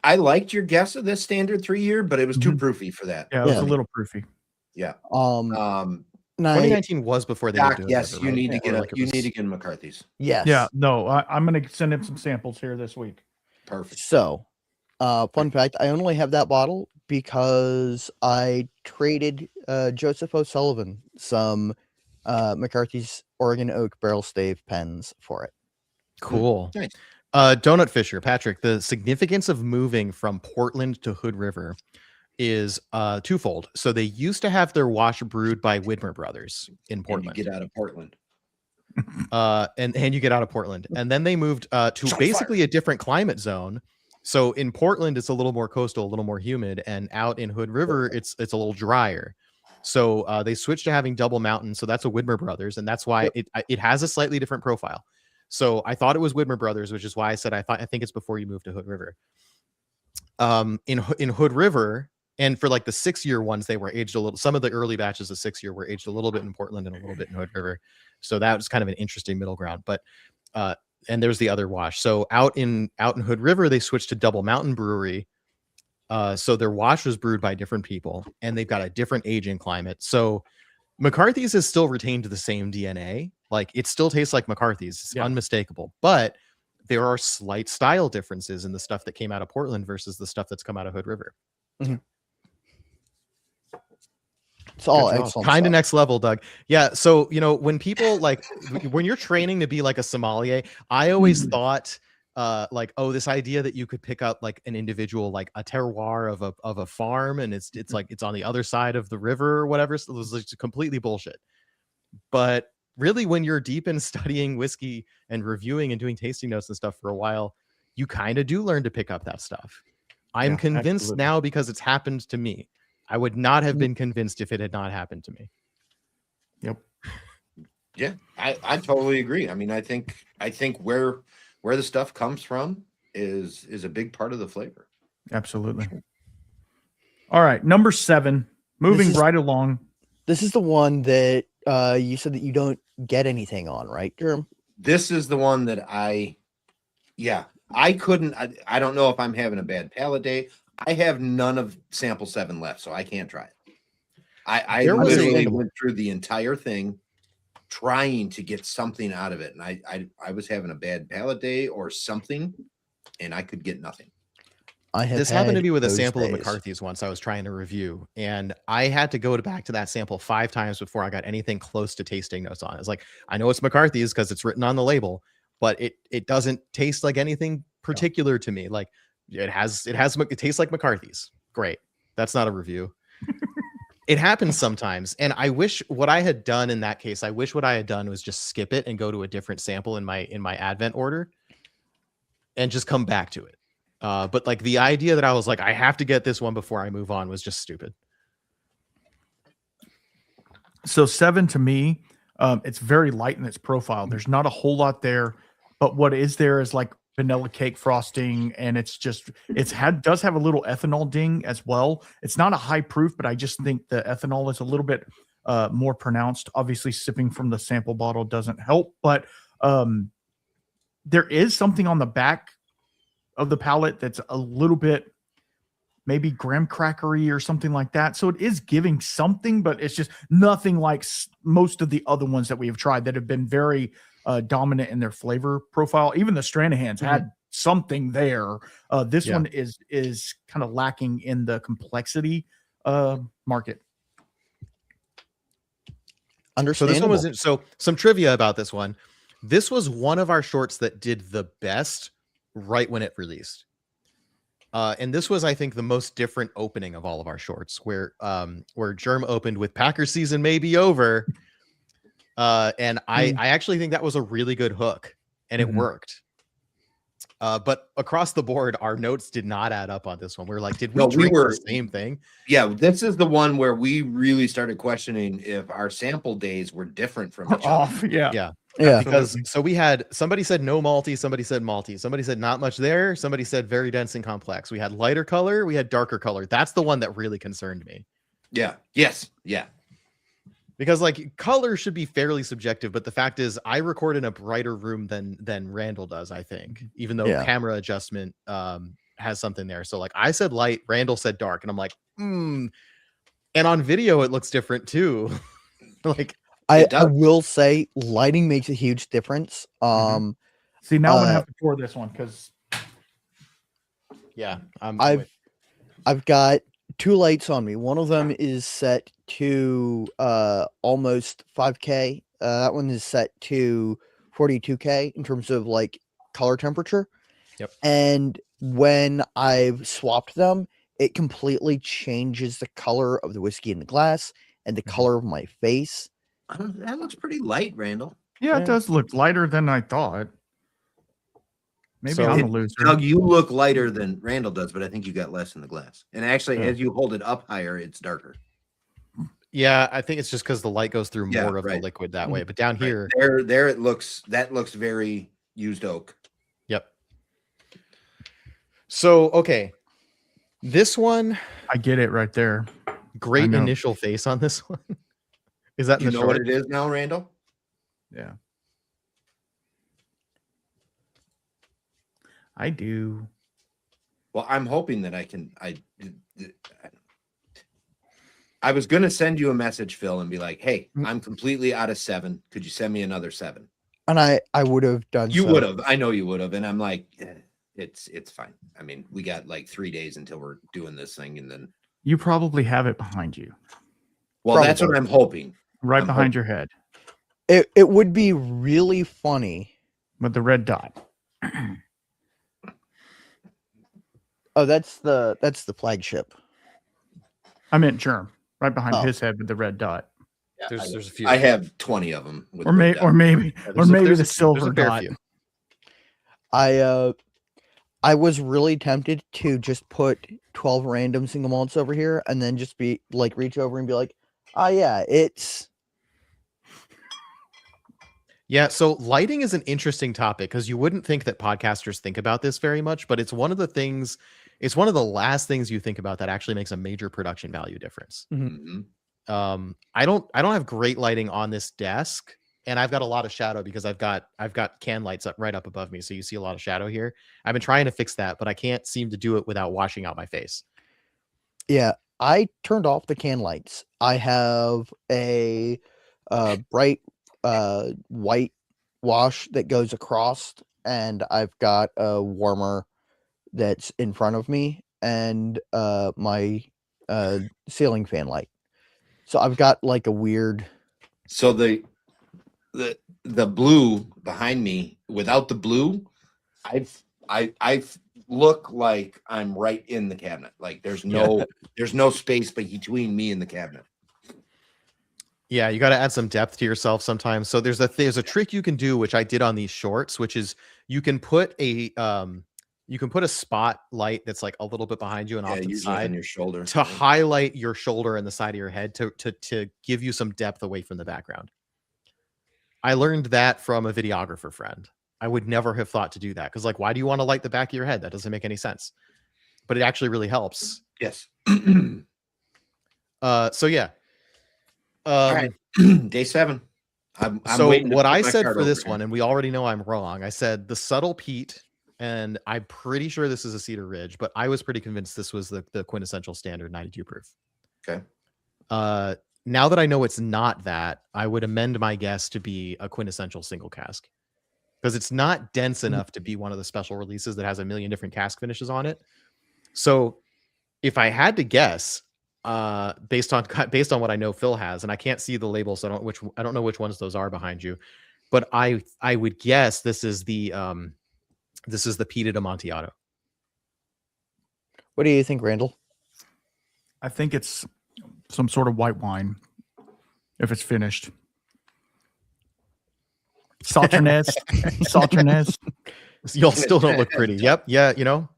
I liked your guess of this standard 3-year, but it was too proofy for that. Yeah, it was Yeah. a little proofy. Yeah. And I- 2019 was before they moved Doc, to yes, River, you right? need to Or get like it you was- need to get McCarthy's. yes. Yeah, no, I'm going to send him some samples here this week. Perfect. So, fun fact, I only have that bottle because I traded Joseph O'Sullivan some McCarthy's Oregon Oak barrel stave pens for it. Cool. Nice. Donut Fisher, Patrick, the significance of moving from Portland to Hood River is twofold. So they used to have their wash brewed by Widmer Brothers in And Portland. you get out of Portland. And you get out of Portland. And then they moved to basically a different climate zone. So in Portland, it's a little more coastal, a little more humid, and out in Hood River, it's a little drier. So they switched to having double mountain. So that's a Widmer Brothers, and that's why it has a slightly different profile. So I thought it was Widmer Brothers, which is why I said I think it's before you moved to Hood River. In Hood River, and for like the 6-year ones, they were aged a little. Some of the early batches of 6-year were aged a little bit in Portland and a little bit in Hood River. So that was kind of an interesting middle ground. But and there's the other wash. So out in Hood River, they switched to Double Mountain Brewery. So their wash was brewed by different people, and they've got a different aging climate. So McCarthy's has still retained the same DNA. Like it still tastes like McCarthy's. It's unmistakable. But there are slight style differences in the stuff that came out of Portland versus the stuff that's come out of Hood River. Mm-hmm. It's all Good job. excellent. Kind of stuff. next level, Doug. Yeah. So, when people like, when you're training to be like a sommelier, I always thought like, oh, this idea that you could pick up like an individual, like a terroir of a farm, and it's like it's on the other side of the river or whatever. So it was like completely bullshit. But really, when you're deep in studying whiskey and reviewing and doing tasting notes and stuff for a while, you kind of do learn to pick up that stuff. I'm convinced absolutely. now because it's happened to me. I would not have been convinced if it had not happened to me. Yep. Yeah, I totally agree. I mean, I think where the stuff comes from is a big part of the flavor. Absolutely. All right, number 7. Moving right along. This is the one that you said that you don't get anything on, right, Jerm? This is the one that I couldn't. I don't know if I'm having a bad palate day. I have none of sample 7 left, so I can't try it. I literally went through the entire thing trying to get something out of it, and I was having a bad palate day or something, and I could get nothing. This happened to me with a sample of McCarthy's once I was trying to review, and I had to go back to that sample 5 times before I got anything close to tasting notes on it. It's like, I know it's McCarthy's because it's written on the label, but it doesn't taste like anything particular to me. Like it tastes like McCarthy's. Great. That's not a review. It happens sometimes. And I wish what I had done in that case, was just skip it and go to a different sample in my Advent order and just come back to it. But like the idea that I was like, I have to get this one before I move on was just stupid. So 7 to me, it's very light in its profile. There's not a whole lot there, but what is there is like vanilla cake frosting, and does have a little ethanol ding as well. It's not a high proof, but I just think the ethanol is a little bit more pronounced. Obviously, sipping from the sample bottle doesn't help, but there is something on the back of the palate that's a little bit maybe graham crackery or something like that. So it is giving something, but it's just nothing like most of the other ones that we have tried that have been very dominant in their flavor profile. Even the Stranahan's had something there. This one is kind of lacking in the complexity market. Understandable. So this one was some trivia about this one. This was one of our shorts that did the best right when it released. And this was, I think, the most different opening of all of our shorts, where Germ opened with Packer season may be over. And I actually think that was a really good hook, and it worked. But across the board, our notes did not add up on this one. We were like, did we drink the same thing? Yeah, this is the one where we really started questioning if our sample days were different from each other. Yeah. Because somebody said no malty, somebody said malty, somebody said not much there, somebody said very dense and complex. We had lighter color, we had darker color. That's the one that really concerned me. Yeah. Yes. Yeah. Because like color should be fairly subjective, but the fact is I record in a brighter room than Randall does, I think, even though Yeah. camera adjustment has something there. So like I said light, Randall said dark, and I'm like, and on video it looks different too. Like I does. will say lighting makes a huge difference. See, now I'm gonna have to pour this one because yeah, I've got 2 lights on me. One of them is set to almost 5K. That one is set to 42K in terms of like color temperature. Yep. And when I've swapped them, it completely changes the color of the whiskey in the glass and the color of my face. That looks pretty light, Randall. yeah, Yeah. it does look lighter than I thought. Maybe So- I'm a loser. Doug, you look lighter than Randall does, but I think you got less in the glass. And actually, Yeah. as you hold it up higher, it's darker. yeah, I think it's just because the light goes through Yeah, more of the right. liquid that way. But down here, There it looks. That looks very used oak. yep. So okay, this one, I get it right there. great know. initial face on this one. Is that Do in you the know what short? it is now, Randall? Yeah. I do. Well, I'm hoping that I can. I was going to send you a message, Phil, and be like, "Hey, I'm completely out of 7. Could you send me another 7?" And I would have done You so. would have. I know you would have. And I'm like, it's fine. I mean, we got like 3 days until we're doing this thing, and then. You probably have it behind you, Well, that's what I'm hoping. right I'm behind hoping. your head, It would be really funny. with the red dot. Oh, that's the flagship. I meant germ, right behind Oh. his head with the red dot, There's a few. I have 20 of them. With or red dots. maybe There's the a silver fair dot. few. I was really tempted to just put 12 random single malts over here and then just be like reach over and be like, "Oh yeah, it's Yeah, so lighting is an interesting topic because you wouldn't think that podcasters think about this very much, but it's one of the last things you think about that actually makes a major production value difference. Mhm. I don't have great lighting on this desk, and I've got a lot of shadow because I've got can lights up right up above me, so you see a lot of shadow here. I've been trying to fix that, but I can't seem to do it without washing out my face. yeah." I turned off the can lights. I have a bright white wash that goes across, and I've got a warmer that's in front of me, and my ceiling fan light. So I've got like a weird. So the blue behind me, without the blue, I look like I'm right in the cabinet. Like there's no space between me and the cabinet. Yeah, you got to add some depth to yourself sometimes. So there's a trick you can do, which I did on these shorts, which is you can put a spotlight that's like a little bit behind you and off to the usually on side your shoulder to highlight your shoulder and the side of your head to give you some depth away from the background. I learned that from a videographer friend. I would never have thought to do that because, like, why do you want to light the back of your head? That doesn't make any sense. But it actually really helps. Yes. So yeah. All right. Day 7. I'm So waiting to what flip I my said card for this over one, and we already know I'm wrong. I said the subtle peat, and I'm pretty sure this is a Cedar Ridge, but I was pretty convinced this was the quintessential standard 92 proof. Okay. Now that I know it's not that, I would amend my guess to be a quintessential single cask because it's not dense enough to be one of the special releases that has a million different cask finishes on it. So if I had to guess, based on what I know Phil has, and I can't see the labels, so I don't know which ones those are behind you, but I would guess this is the peated Amontillado. What do you think, Randall? I think it's some sort of white wine if it's finished. Sauternes. Sauternes. Y'all still don't look pretty. Yep. Yeah. You know,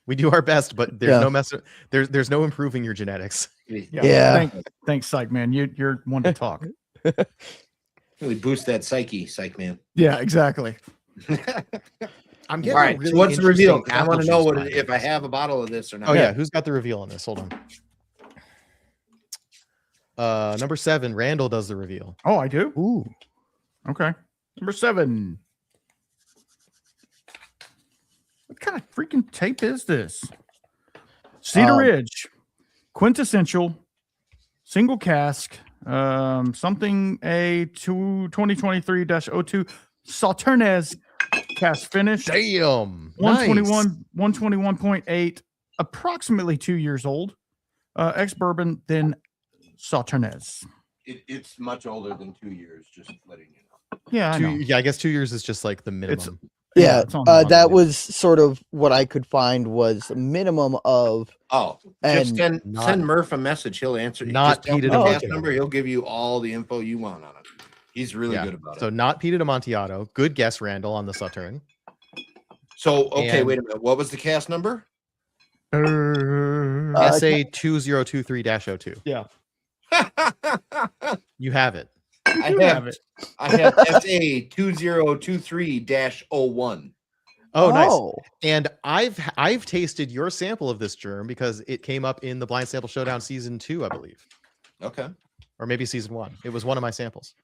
we do our best, but there's there's no improving your genetics. Yeah. Thanks, Psych Man. You're one to talk. Really boost that psyche, Psych Man. Yeah, exactly. I'm getting All right. really So what's the reveal? interesting I want to apple know juice if vibes. I have a bottle of this or not. Oh yeah, who's got the reveal on this? Hold on. Number 7, Randall does the reveal. Oh, I do. Ooh. Okay. Number 7. What kind of freaking tape is this? Cedar Ridge, quintessential, single cask, something a 2023-02 Sauternes cask finish. Damn. 121, 121.8, approximately 2 years old. Ex-bourbon, then Sauternes. It's much older than 2 years, just letting you know. Yeah, I know. Yeah, I guess 2 years is just like the minimum. Yeah, it's on the that line. was sort of what I could find was a minimum of. Oh, just And send Murph a message. He'll answer. not Just tell him Peter the de cast Montiato. number. He'll give you all the info you want on it. He's really Yeah. good about So it. not Peter de Montiato. Good guess, Randall, on the Sauterne. So, okay, and- wait a minute. What was the cast number? SA 2023-02. Yeah. You have it. I do have have it. I have SA 2023-01. Oh, nice. And I've tasted your sample of this germ because it came up in the Blind Sample Showdown season 2, I believe, Okay. or maybe season 1. It was one of my samples.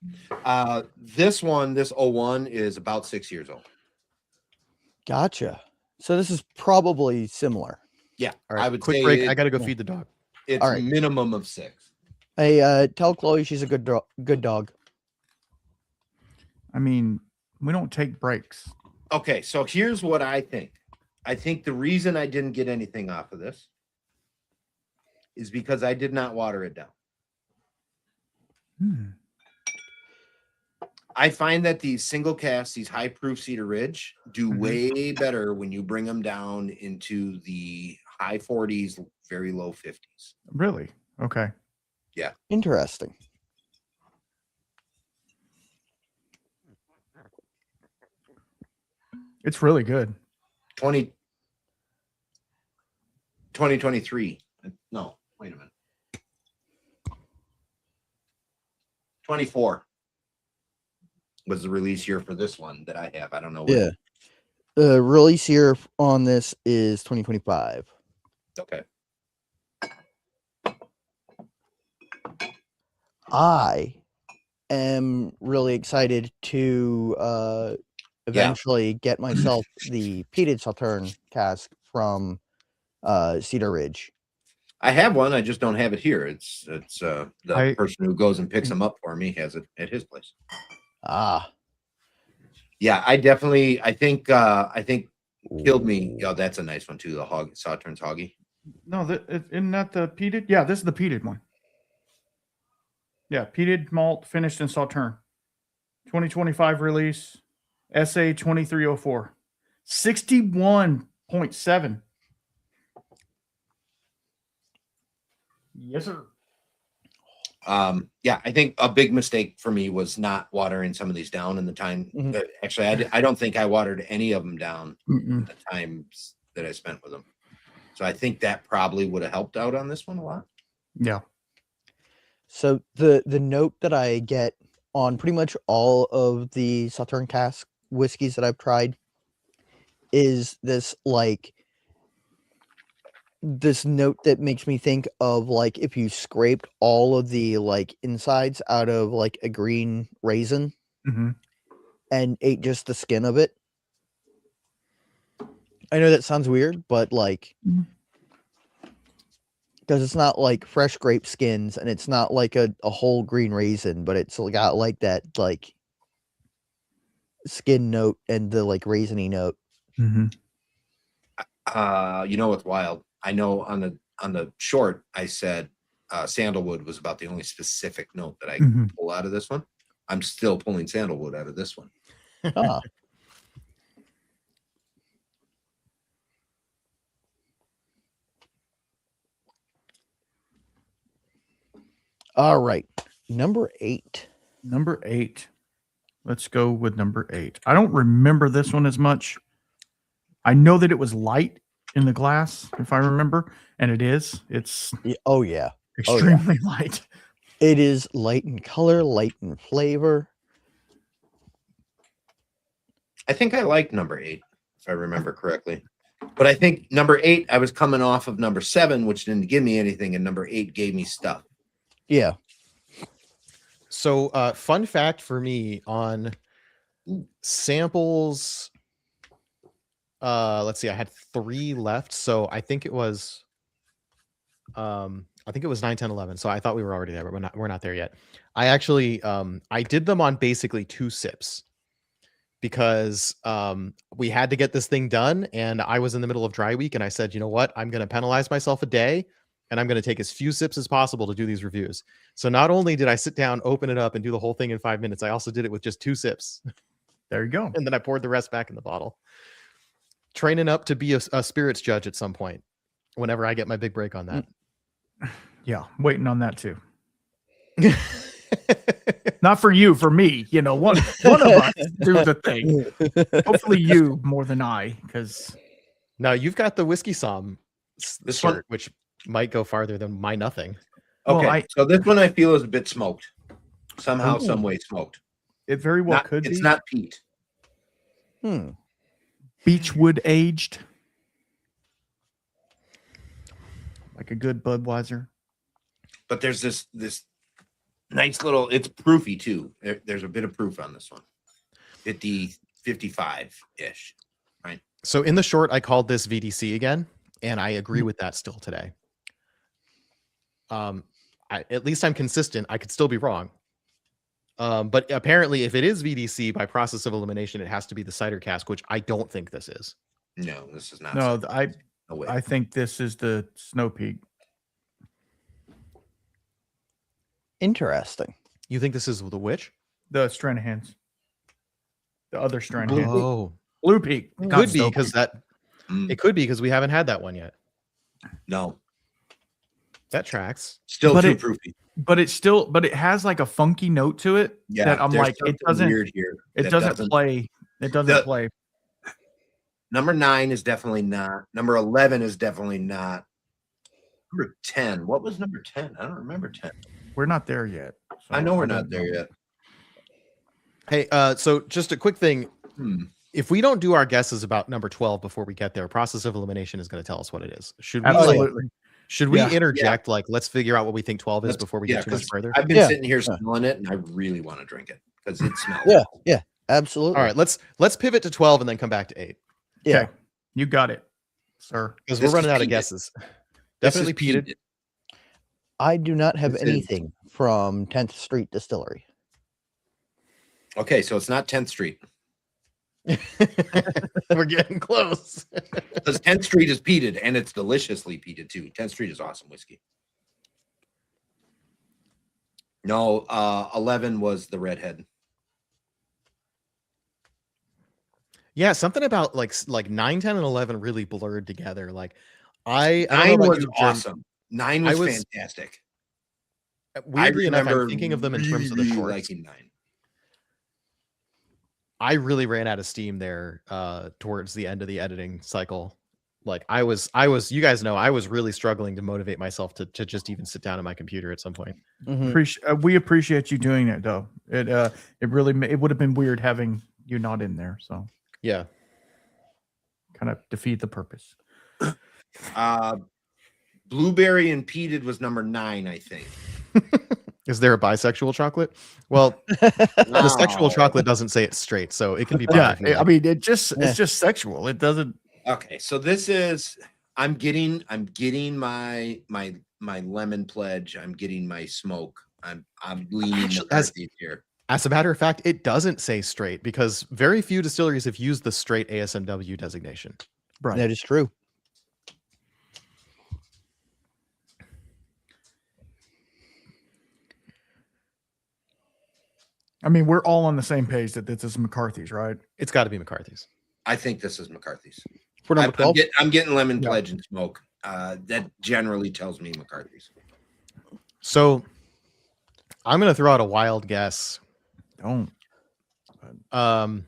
This 01 is about 6 years old. Gotcha. So this is probably similar. Yeah, All right, I would quick say break. I got to go feed the dog. it's All right. minimum of 6. Hey, tell Chloe she's a good dog. I mean, we don't take breaks. Okay, so here's what I think. I think the reason I didn't get anything off of this is because I did not water it down. I find that these single casts, these high proof Cedar Ridge, do way better when you bring them down into the high 40s, very low 50s. Really? Okay. Interesting. It's really good. 2023. No, wait a minute. 24 was the release year for this one that I have. I don't know. Yeah. The release year on this is 2025. Okay. I am really excited to eventually get myself the peated Sauterne cask from Cedar Ridge. I have one. I just don't have it here. It's the person who goes and picks them up for me has it at his place. Ah. Yeah, I think Killed Me. Oh, that's a nice one too. The Sauterne's Hoggy. No, isn't that the peated? Yeah, this is the peated one. Yeah, peated malt finished in Sauterne. 2025 release. SA 2304. 61.7. Yes, sir. Yeah, I think a big mistake for me was not watering some of these down in the time. Actually, I don't think I watered any of them down the times that I spent with them. So I think that probably would have helped out on this one a lot. Yeah. So the note that I get on pretty much all of the Sauterne cask whiskeys that I've tried is this this note that makes me think of like if you scraped all of the like insides out of like a green raisin and ate just the skin of it. I know that sounds weird, but like because it's not like fresh grape skins and it's not like a whole green raisin, but it's got like that like skin note and the like raisiny note. You know what's wild? I know on the short I said sandalwood was about the only specific note that I could pull out of this one. I'm still pulling sandalwood out of this one. Ah. All right. Number 8. Number 8. Let's go with number 8. I don't remember this one as much. I know that it was light in the glass, if I remember, and it is. It's oh yeah, extremely light. It is light in color, light in flavor. I think I like number 8, if I remember correctly. But I think number 8, I was coming off of number 7, which didn't give me anything, and number 8 gave me stuff. Yeah. So, fun fact for me on samples. Let's see. I had 3 left, so I think it was. I think it was 9, 10, 11. So I thought we were already there, but we're not there yet. I actually I did them on basically 2 sips because we had to get this thing done, and I was in the middle of dry week, and I said, you know what, I'm going to penalize myself a day, and I'm going to take as few sips as possible to do these reviews. So not only did I sit down, open it up, and do the whole thing in 5 minutes, I also did it with just 2 sips, There you go. and then I poured the rest back in the bottle. Training up to be a spirits judge at some point, whenever I get my big break on that. Yeah, waiting on that too. Not for you, for me. You know, one of us do the thing. Hopefully, you more than I, because Now you've got the whiskey som This shirt, one- which might go farther than my nothing. Well, Okay, so this one I feel is a bit smoked. Somehow, some way smoked. it very well Not- could it's be. not peat. Beechwood aged, like a good Budweiser. But there's this nice little, it's proofy too. There's a bit of proof on this one. 55-ish. So in the short, I called this VDC again, and I agree with that still today. At least I'm consistent. I could still be wrong. But apparently, if it is VDC by process of elimination, it has to be the cider cask, which I don't think this is. No, this is not. No, No way. I think this is the Snow Peak. Interesting. You think this is the witch? The Stranahans. The other Stranahan. Oh, Blue Peak. not could be Snow because Peak. that. Mm, It could be because we haven't had that one yet. no, That tracks. still But too it- proofy. But it has like a funky note to it Yeah, that I'm there's like, it something doesn't, weird here. it that doesn't play. It doesn't The- play. Number 9 is definitely not. Number 11 is definitely not. Number 10. What was number 10? I don't remember 10. We're not there yet. so I know we're don't not there know. yet. Hey, so just a quick thing. Hmm. If we don't do our guesses about number 12 before we get there, process of elimination is going to tell us what it is. Should we Absolutely. should we Yeah. interject? Like, let's figure out what we think 12 is Let's- before we yeah, get too much 'cause further. I've been Yeah, sitting here yeah. smelling it, and I really want to drink it because it smells. Yeah, absolutely. All right, let's pivot to 12 and then come back to 8 Yeah. Okay. You got it, sir. because This we're running is out of peated. guesses. This Definitely is peated. I do not have This is- anything from 10th Street Distillery. Okay, so it's not 10th Street We're getting close. because 10th Street is peated and it's deliciously peated too. 10th Street is awesome whiskey. No, 11 was the redhead. Yeah, something about like 9, 10, and 11 really blurred together. Like I don't know 9 about was you, Jim. awesome. 9 I was, was- fantastic. Weirdly I enough, remember I'm thinking of them in terms of the really shorts. liking 9. I really ran out of steam there towards the end of the editing cycle. Like I was, you guys know, I was really struggling to motivate myself to just even sit down at my computer at some point. Mhm. We appreciate you doing it though. It it would have been weird having you not in there. So Yeah. kind of defeat the purpose. Blueberry and peated was number 9, I think. Is there a bisexual chocolate? Well, the sexual No. chocolate doesn't say it's straight, so it can be. Yeah, bi if you I like. mean, it's Yeah. just sexual. It doesn't. Okay, so this is I'm getting my lemon pledge. I'm getting my smoke. I'm leaning Actually, as- McCarthy here. As a matter of fact, it doesn't say straight because very few distilleries have used the straight ASMW designation. Right. That is true. I mean, we're all on the same page that this is McCarthy's, right? It's got to be McCarthy's. I think this is McCarthy's. For number 12. I'm getting lemon Yeah. pledge and smoke. That generally tells me McCarthy's. So I'm going to throw out a wild guess. Don't. I don't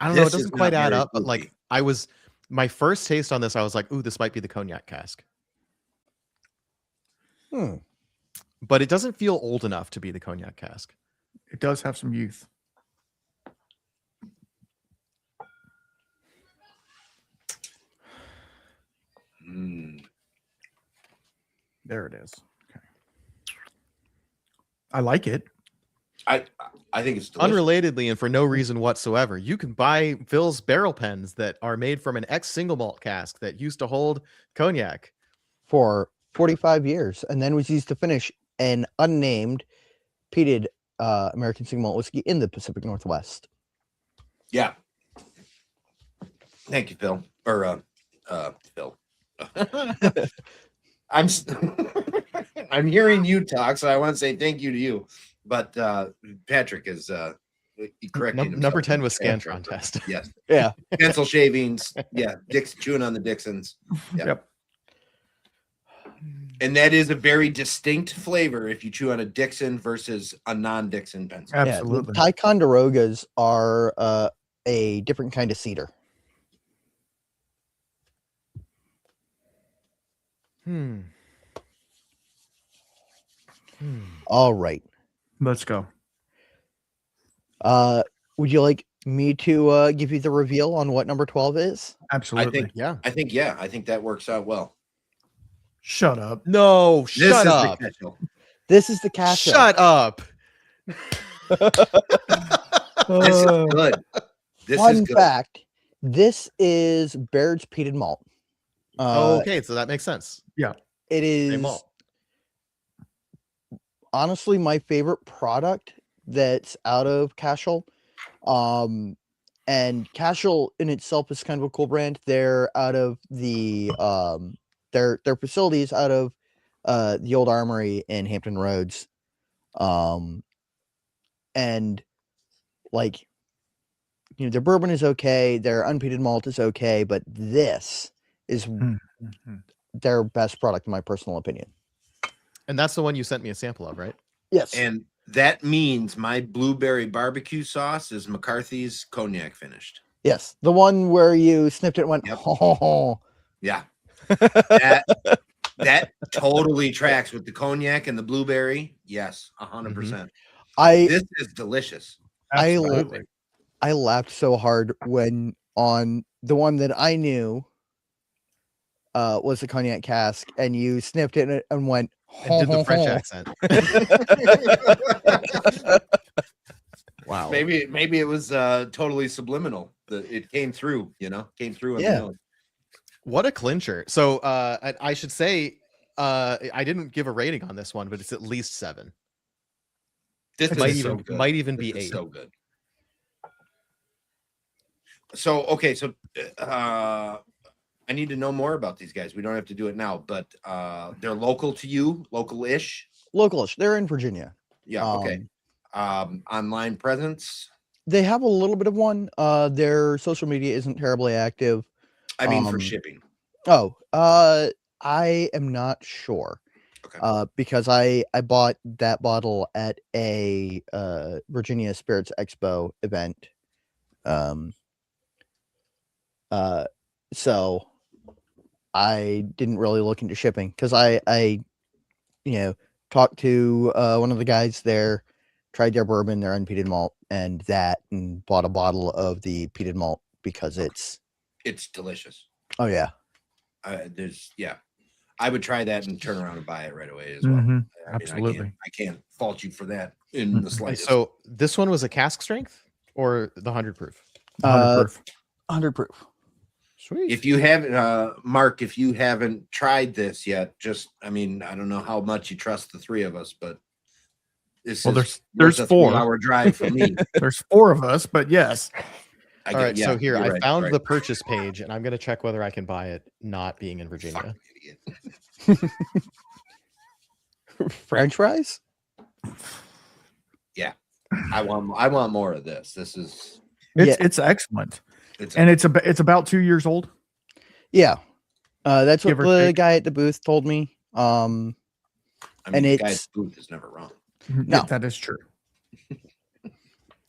know. It This is doesn't quite not add very up, but like fruity. my first taste on this, I was like, ooh, this might be the cognac cask. But it doesn't feel old enough to be the cognac cask. It does have some youth. Mm. There it is. Okay. I like it. I think it's delicious. Unrelatedly and for no reason whatsoever, you can buy Phil's barrel pens that are made from an ex single malt cask that used to hold cognac. For 45 years, and then was used to finish an unnamed peated American single malt whiskey in the Pacific Northwest. Yeah. Thank you, Phil. Or Phil. I'm hearing you talk, so I want to say thank you to you. But Patrick is correcting himself. Number 10 was Yeah. Scantron test. Yes. Yeah. Pencil shavings. Yeah. Chewing on the Dixons. Yeah. Yep. And that is a very distinct flavor if you chew on a Dixon versus a non-Dixon pencil. Absolutely. Yeah, the Ticonderogas are a different kind of cedar. All right. Let's go. Would you like me to give you the reveal on what number 12 is? Absolutely. Yeah. I think that works out well. Shut up. No, This shut is up. the ketchup. This is the Castle. Shut up. This is good. This is Fun good. fact: this is Baird's peated malt. Okay, so that makes sense. It Same is malt. honestly my favorite product that's out of Cashel. And Cashel in itself is kind of a cool brand. They're out of the their facilities out of the old armory in Hampton Roads. And like, you know, their bourbon is okay, their unpeated malt is okay, but this is their best product in my personal opinion. And that's the one you sent me a sample of, right? Yes. And that means my blueberry barbecue sauce is McCarthy's cognac finished. Yes. The one where you snipped it and went, Yep. oh. Yeah. That totally tracks with the cognac and the blueberry. Yes, 100%. This is delicious. Absolutely. I laughed so hard when on the one that I knew was the cognac cask, and you sniffed it and went, And did the French accent. Wow. Maybe it was totally subliminal. It came through, came through. On Yeah. the nose. What a clincher. So I should say I didn't give a rating on this one, but it's at least 7. This Might is even so good. might even be This is 8. so good. So okay, so I need to know more about these guys. We don't have to do it now, but they're local to you, local-ish. Localish. They're in Virginia. Yeah. Okay. Online presence. They have a little bit of one. Their social media isn't terribly active. I mean, for shipping. Oh, I am not sure. Okay. Because I bought that bottle at a Virginia Spirits Expo event. So I didn't really look into shipping because I talked to one of the guys there, tried their bourbon, their unpeated malt, and bought a bottle of the peated malt because it's delicious. Oh yeah. I would try that and turn around and buy it right away as well. Mhm. I mean, Absolutely. I can't fault you for that in the slightest. So this one was a cask strength or the 100 proof? 100 proof. 100 proof. Sweet. If you haven't, Mark, if you haven't tried this yet, I don't know how much you trust the three of us, but this is there's a 4. 3-hour drive for me. There's 4 of us, but yes. All right, so here you're I right, found right. the purchase page, and I'm going to check whether I can buy it not being in Virginia. Fucking idiot. French fries? Yeah, I want more of this. This is It's excellent. And it's about 2 years old. Yeah. That's what Give or the take. guy at the booth told me. I mean, and the guy at it's- the booth is never wrong. No. Yeah, that is true.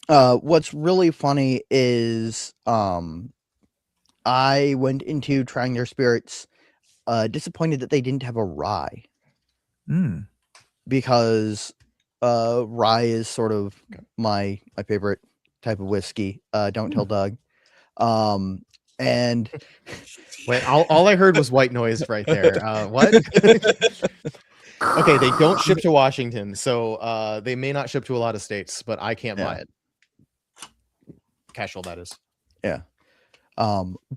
What's really funny is I went into trying their spirits disappointed that they didn't have a rye Mm. because rye is sort of my favorite type of whiskey. Don't tell Doug. And Wait, all I heard was white noise right there. What? Okay, they don't ship to Washington, so they may not ship to a lot of states, but I can't buy it. Casual, that is.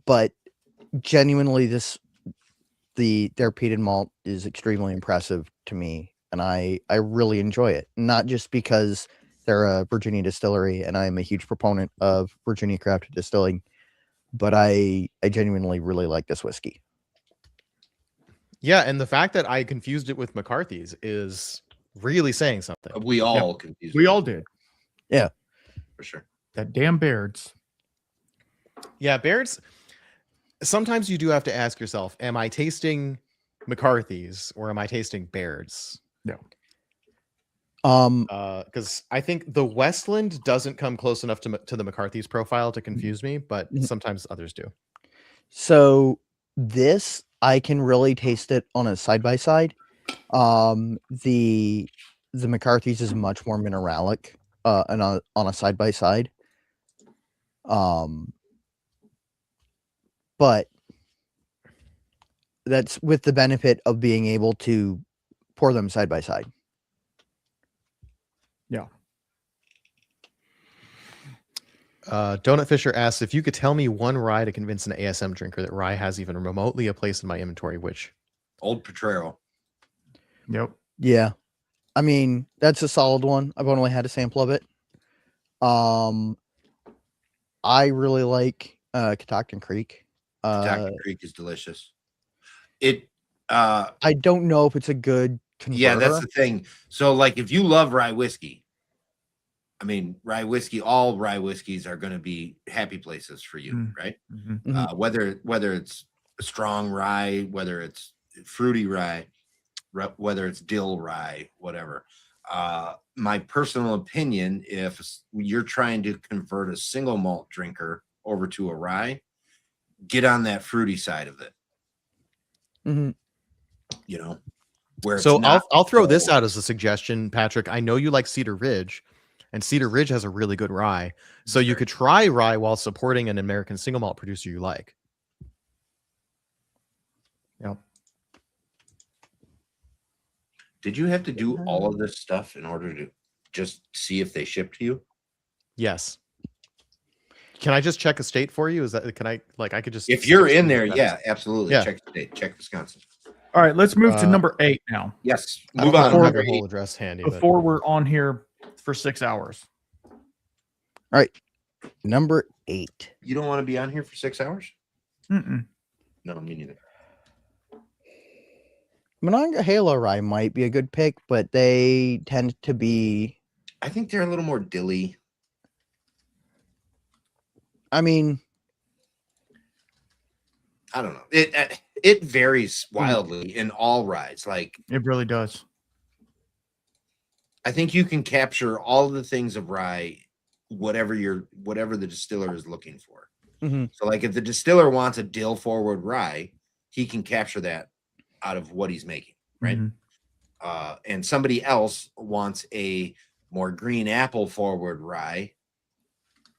But genuinely, their peated malt is extremely impressive to me, and I really enjoy it. Not just because they're a Virginia distillery, and I'm a huge proponent of Virginia crafted distilling, but I genuinely really like this whiskey. Yeah, and the fact that I confused it with McCarthy's is really saying something. We all confused. We it. all did. For sure. That damn Baird's. Yeah, Baird's. Sometimes you do have to ask yourself, am I tasting McCarthy's or am I tasting Baird's? No. Because I think the Westland doesn't come close enough to the McCarthy's profile to confuse me, but sometimes others do. So this, I can really taste it on a side by side. The McCarthy's is much more mineralic, and on a side by side. But that's with the benefit of being able to pour them side by side. Yeah. Donut Fisher asks if you could tell me one rye to convince an ASM drinker that rye has even remotely a place in my inventory. Which? Old Potrero. Yep. Yeah. I mean, that's a solid one. I've only had a sample of it. I really like Catoctin Creek. Catoctin Creek is delicious. I don't know if it's a good converter. Yeah, that's the thing. So, like, if you love rye whiskey, I mean, rye whiskey, all rye whiskeys are going to be happy places for you, right? Mm-hmm. Whether it's a strong rye, whether it's fruity rye, whether it's dill rye, whatever. My personal opinion, if you're trying to convert a single malt drinker over to a rye, get on that fruity side of it. Mm-hmm. You know, where so it's I'll throw this out as a suggestion, Patrick. I know you like Cedar Ridge, and Cedar Ridge has a really good rye. So you could try rye while supporting an American single malt producer you like. Yep. Did you have to do all of this stuff in order to just see if they ship to you? Yes. Can I just check a state for you? Is that I could just if you're in there, yeah, absolutely. Yeah. Check state, check Wisconsin. All right, let's move to number 8 now. Yes, move on. I don't have your whole address handy before we're on here for 6 hours. All right, number 8. You don't want to be on here for 6 hours? Mm-mm. No, me neither. Monongahela rye might be a good pick, but they tend to be. I think they're a little more dilly. I mean, I don't know. It varies wildly in all ryes. Like, it really does. I think you can capture all the things of rye, whatever the distiller is looking for. Mm-hmm. So, like, if the distiller wants a dill forward rye, he can capture that out of what he's making, right? Mm-hmm. And somebody else wants a more green apple forward rye.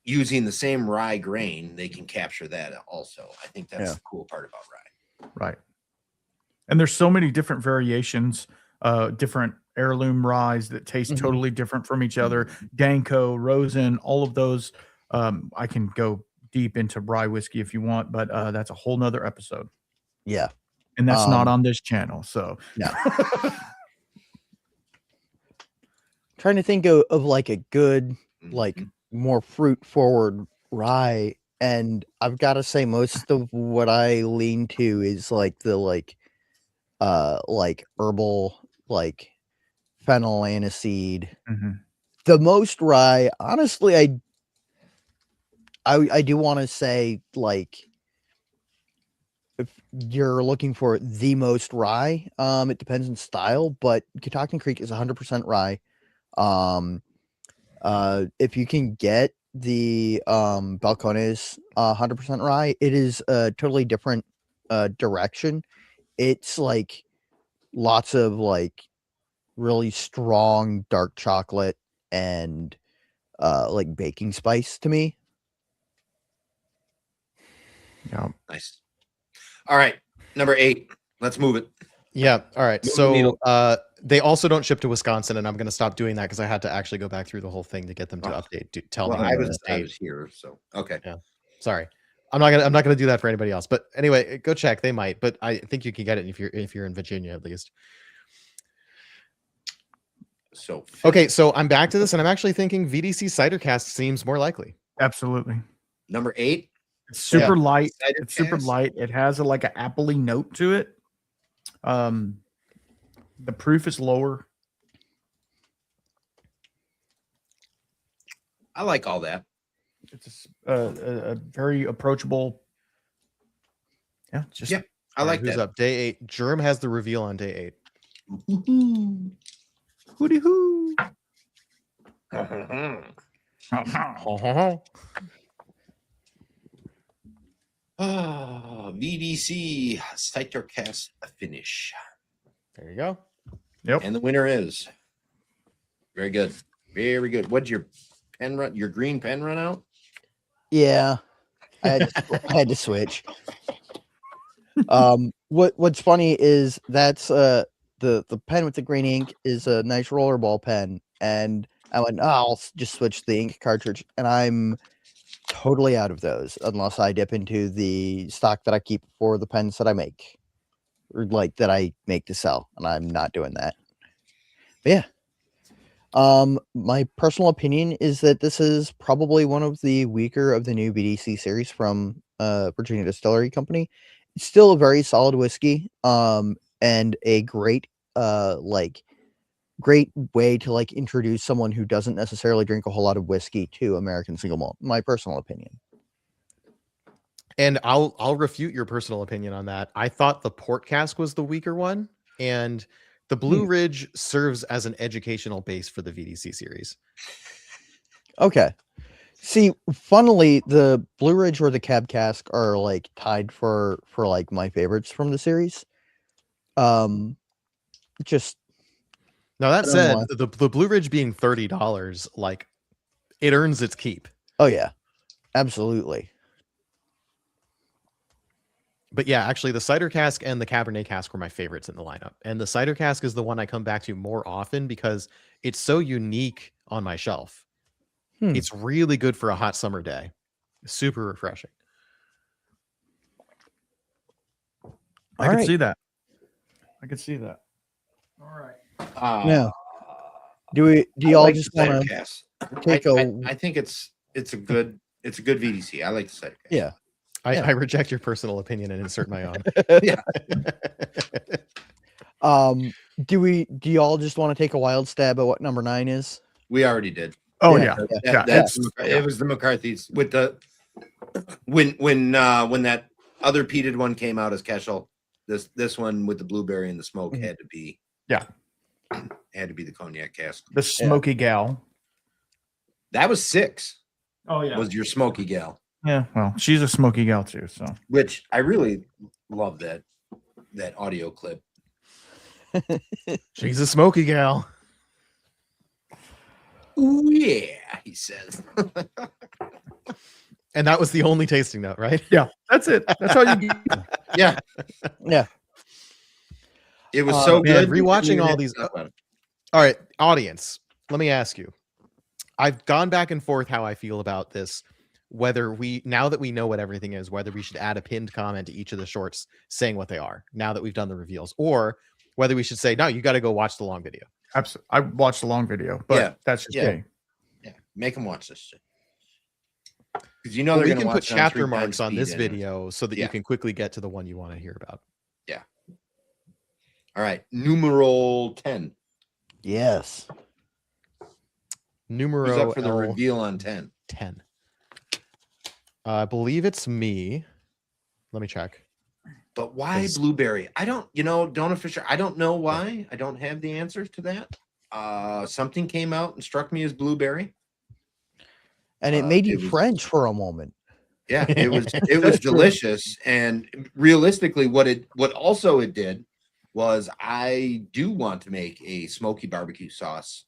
Using the same rye grain, they can capture that also. I think that's the cool part about rye. Right. And there's so many different variations, different heirloom ryes that taste totally different from each other. Danko, Rosen, all of those. I can go deep into rye whiskey if you want, but that's a whole nother episode. Yeah. And that's not on this channel. So no. Trying to think of like a good, like more fruit forward rye, and I've got to say most of what I lean to is like the like herbal, like fennel aniseed. The most rye, honestly, I do want to say, like, if you're looking for the most rye, it depends on style, but Catoctin Creek is 100% rye. If you can get the Balcones 100% rye, it is a totally different direction. It's like lots of like really strong dark chocolate and like baking spice to me. Yeah. Nice. All right, number 8. Let's move it. Yeah. All right. Move the So needle. They also don't ship to Wisconsin, and I'm going to stop doing that because I had to actually go back through the whole thing to get them to update. Tell Well, me. I the was state. here, so okay. Yeah. Sorry. I'm not gonna do that for anybody else. But anyway, go check. They might, but I think you can get it if you're in Virginia at least. So Okay, so I'm back to this, and I'm actually thinking VDC Cidercast seems more likely. Absolutely. number 8. It's super Yeah. light. Cider It's super Cast. light. It has like an appley note to it. The proof is lower. I like all that. It's a very approachable. Yeah, just Yeah. I All right, like who's that. up? Day 8. Germ has the reveal on day 8. hooty hoo. VDC Cidercast finish. There you go. Yep. And the winner is very good. Very good. What'd your pen run? Your green pen run out? Yeah, I had to switch. What's funny is that's the pen with the green ink is a nice rollerball pen, and I went, oh, I'll just switch the ink cartridge, and I'm totally out of those unless I dip into the stock that I keep for the pens that I make, or like that I make to sell, and I'm not doing that. But yeah. My personal opinion is that this is probably one of the weaker of the new BDC series from Virginia Distillery Company. It's still a very solid whiskey, and a great great way to like introduce someone who doesn't necessarily drink a whole lot of whiskey to American single malt. My personal opinion. And I'll refute your personal opinion on that. I thought the port cask was the weaker one, and the Blue Ridge serves as an educational base for the VDC series. Okay. See, funnily, the Blue Ridge or the Cab Cask are like tied for like my favorites from the series. Just Now that I don't said, know the Blue Ridge being $30, like it earns its keep. oh yeah, absolutely. But yeah, actually, the cider cask and the Cabernet cask were my favorites in the lineup. And the cider cask is the one I come back to more often because it's so unique on my shelf. It's really good for a hot summer day. Super refreshing. I could see that. I could see that. All right. Now, do y'all like just the cider want to cast. take I think it's a good VDC. I like the cider cast. Yeah. I reject your personal opinion and insert my own. Yeah. Do y'all just want to take a wild stab at what number 9 is? We already did. Oh Yeah. yeah. It was the McCarthy's with the when that other peated one came out as Keschel. This one with the blueberry and the smoke had to be had to be the cognac cask. The smoky gal. That was 6. Oh yeah. Was your smoky gal? Yeah. Well, she's a smoky gal too. So. Which I really love that audio clip. She's a smoky gal. Ooh yeah, he says. And that was the only tasting note, right? Yeah, that's it. That's all you get. Yeah. Yeah. It was so man, good. rewatching all these. All right, audience, let me ask you. I've gone back and forth how I feel about this, whether now that we know what everything is, whether we should add a pinned comment to each of the shorts saying what they are now that we've done the reveals, or whether we should say, no, you got to go watch the long video. Absolutely. I watched the long video, but that's just me. Yeah, make them watch this shit. Because you know they're we going to can watch put it chapter 3 marks on times this speed anyway. video so that you can quickly get to the one you want to hear about. Yeah. All right, numeral 10. Yes. Numero Who's up for the L reveal on 10? 10. I believe it's me. Let me check. But why blueberry? I don't, Donna Fisher, I don't know why. I don't have the answer to that. Something came out and struck me as blueberry. And it made you French for a moment. Yeah, it was delicious. And realistically, what also it did was I do want to make a smoky barbecue sauce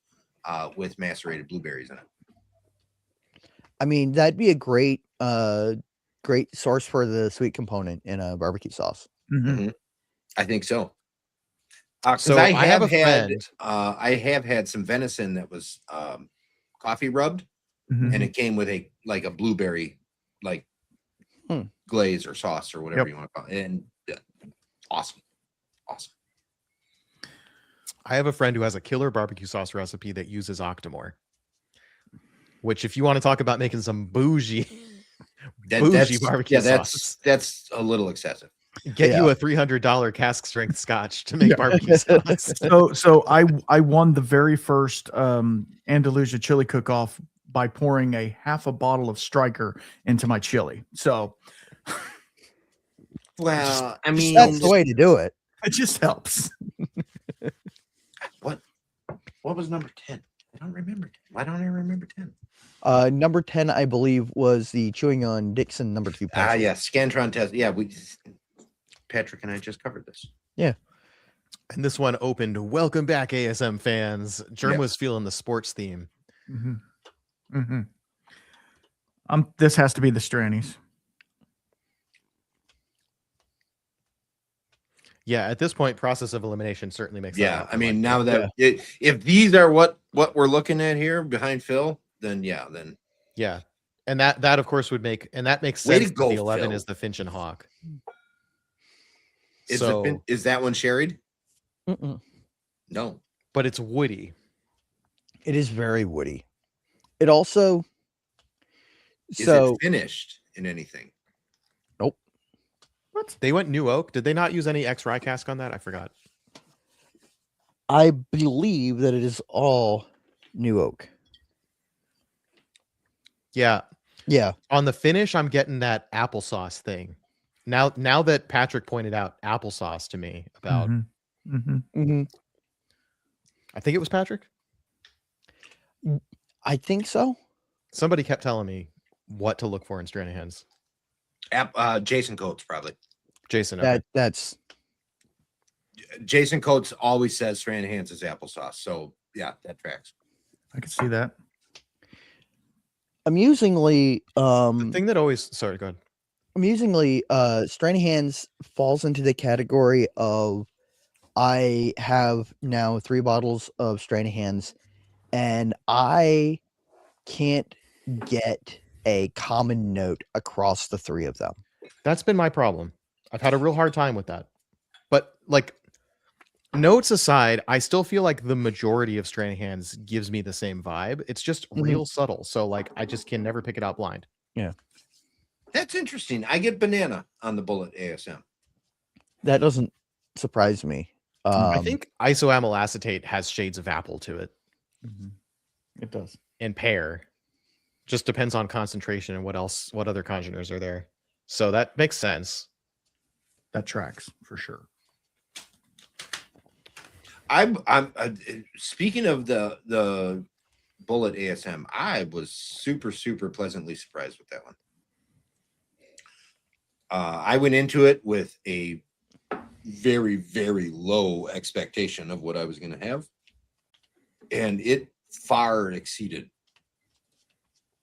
with macerated blueberries in it. I mean, that'd be a great source for the sweet component in a barbecue sauce. Mm-hmm. I think so. 'Cause So I have a friend. I have had some venison that was coffee rubbed, Mhm. and it came with a blueberry like glaze or sauce or whatever Yep. you want to call it, and awesome. I have a friend who has a killer barbecue sauce recipe that uses Octomore. Which, if you want to talk about making some bougie barbecue sauce, that's a little excessive. get you Yeah. a $300 cask strength scotch to make barbecue sauce. So I won the very first Andalusia chili cook-off by pouring a half a bottle of Striker into my chili. So Well, I mean, That's the way to do it. it just helps. what was number 10? I don't remember. Why don't I remember 10? Number 10, I believe, was the chewing on Dixon number 2 pencil. Yeah, Scantron test. Yeah, Patrick and I just covered this. And this one opened, welcome back, ASM fans. Germ Yep. was feeling the sports theme. This has to be the Strannies. Yeah, at this point, process of elimination certainly makes that Yeah, happen I mean, like now that. that if these are what we're looking at here behind Phil, then Yeah. And that of course would make, and that makes Way sense to that go, the 11 Phil. is the Finch and Hawk. is So, is that one sherried? Mm-mm. No. but it's woody. It is very woody. It also Is so it finished in anything? What? They went new oak. Did they not use any X rye cask on that? I forgot. I believe that it is all new oak. Yeah. Yeah. On the finish, I'm getting that applesauce thing. Now that Patrick pointed out applesauce to me about, Mm-hmm. I think it was Patrick. I think so. Somebody kept telling me what to look for in Stranahan's. Jason Coates probably. Jason. Okay. That's Jason Coates always says Stranahan's is applesauce. So yeah, that tracks. I could see that. amusingly The thing that always, sorry, go ahead. Stranahan's falls into the category of I have now 3 bottles of Stranahan's and I can't get a common note across the 3 of them. That's been my problem. I've had a real hard time with that. But like, notes aside, I still feel like the majority of Stranahan's gives me the same vibe. It's just real subtle. So like, I just can never pick it out blind. Yeah. That's interesting. I get banana on the Bullet ASM. That doesn't surprise me. I think isoamyl acetate has shades of apple to it. It does. And pear. Just depends on concentration and what other congeners are there. So that makes sense. That tracks for sure. I'm speaking of the Bullet ASM. I was super pleasantly surprised with that one. I went into it with a very low expectation of what I was going to have, and it far exceeded.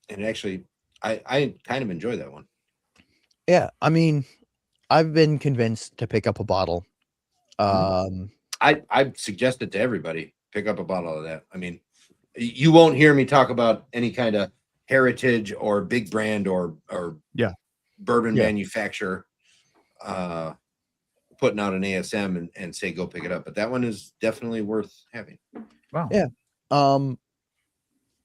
And actually, I kind of enjoy that one. Yeah, I mean, I've been convinced to pick up a bottle. I suggest it to everybody. Pick up a bottle of that. I mean, you won't hear me talk about any kind of heritage or big brand or bourbon manufacturer putting out an ASM and say go pick it up. But that one is definitely worth having. Wow. Yeah.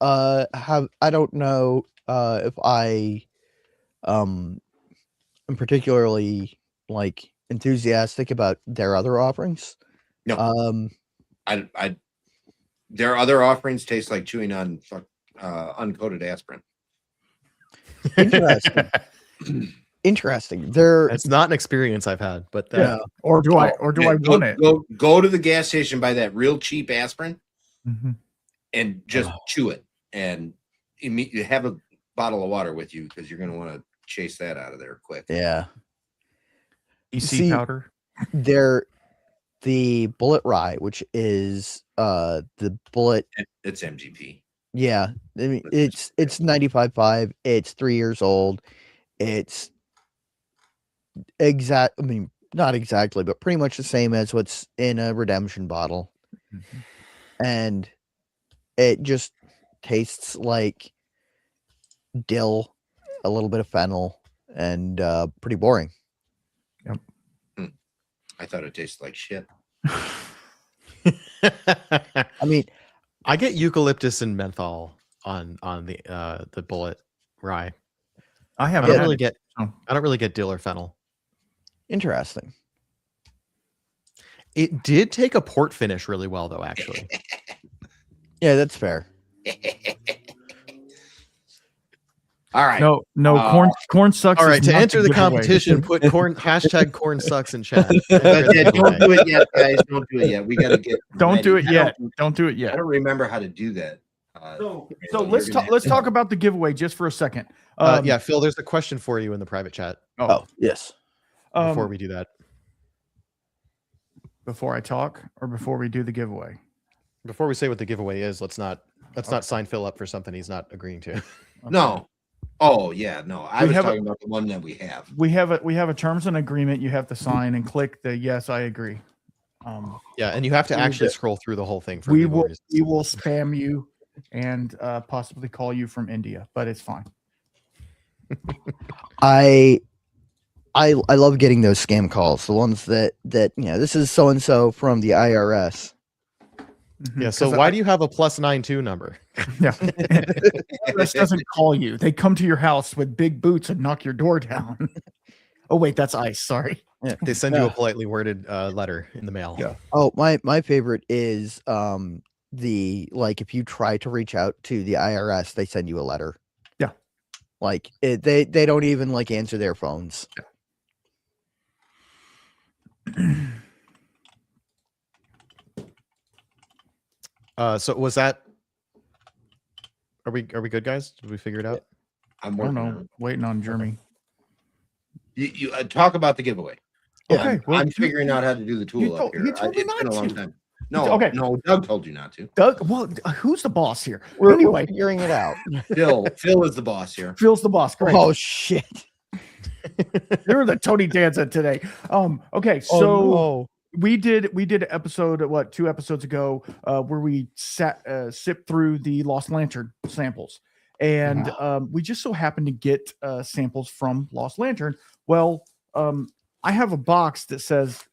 I don't know if I am particularly like enthusiastic about their other offerings. No. I their other offerings taste like chewing on uncoated aspirin. Interesting. They're It's not an experience I've had, but Yeah. Or do I want it? Go to the gas station, buy that real cheap aspirin and just chew it, and you have a bottle of water with you because you're going to want to chase that out of there quick. yeah. EC powder. They're the Bullet Rye, which is the Bullet. It's MGP. Yeah, I mean it's 95.5. It's 3 years old. It's not exactly, but pretty much the same as what's in a redemption bottle. And it just tastes like dill, a little bit of fennel, and pretty boring. I thought it tasted like shit. I mean, I get eucalyptus and menthol on the bullet rye. I I haven't don't had really it. get Oh. I don't really get dill or fennel. interesting. It did take a port finish really well though, actually. Yeah, that's fair. All right. No, corn sucks. All is right, to not enter the giveaway. competition, put hashtag corn sucks in chat. But yeah, don't do it yet, guys. Don't do it yet. We got to get. Don't do ready. it yet. Don't do it I yet. don't remember how to do that. So Randall, let's you're talk. gonna Let's have to- talk about the giveaway just for a second. Yeah, Phil, there's a question for you in the private chat Oh, yes. before we do that. Before I talk, or before we do the giveaway. Before we say what the giveaway is, let's not sign Phil up for something he's not agreeing to. No. Oh yeah, no. I We was have talking about the one that we have. We have a terms and agreement. You have to sign and click the yes, I agree. Yeah, and you have to We actually will- scroll through the whole thing for we legal will reasons. we will spam you and possibly call you from India, but it's fine. I love getting those scam calls. The ones that this is so and so from the IRS. Yeah, so why do you have a +92 number? Yeah, IRS doesn't call you. They come to your house with big boots and knock your door down. Oh wait, that's ICE. Sorry. They send you a politely worded letter in the mail. Yeah. Oh, my favorite is if you try to reach out to the IRS, they send you a letter. Yeah. They don't even answer their phones. So was that? Are we good, guys? Did we figure it out? I'm I don't working on know. it. Waiting on Jeremy. You talk about the giveaway. Okay. I'm, I'm figuring out how to do the tool up told- here. you told me It's been a not long to. time. No, Okay. no, Doug told you not to. Doug, well, who's the boss here? We're Anyway, figuring it out. Phil is the boss here. Phil's the boss. Great. Oh shit! You're the Tony Danza today. Okay, so Oh, we did an episode 2 episodes ago where we sipped through the Lost Lantern samples, and we just so happened to get samples from Lost Lantern. Well, I have a box that says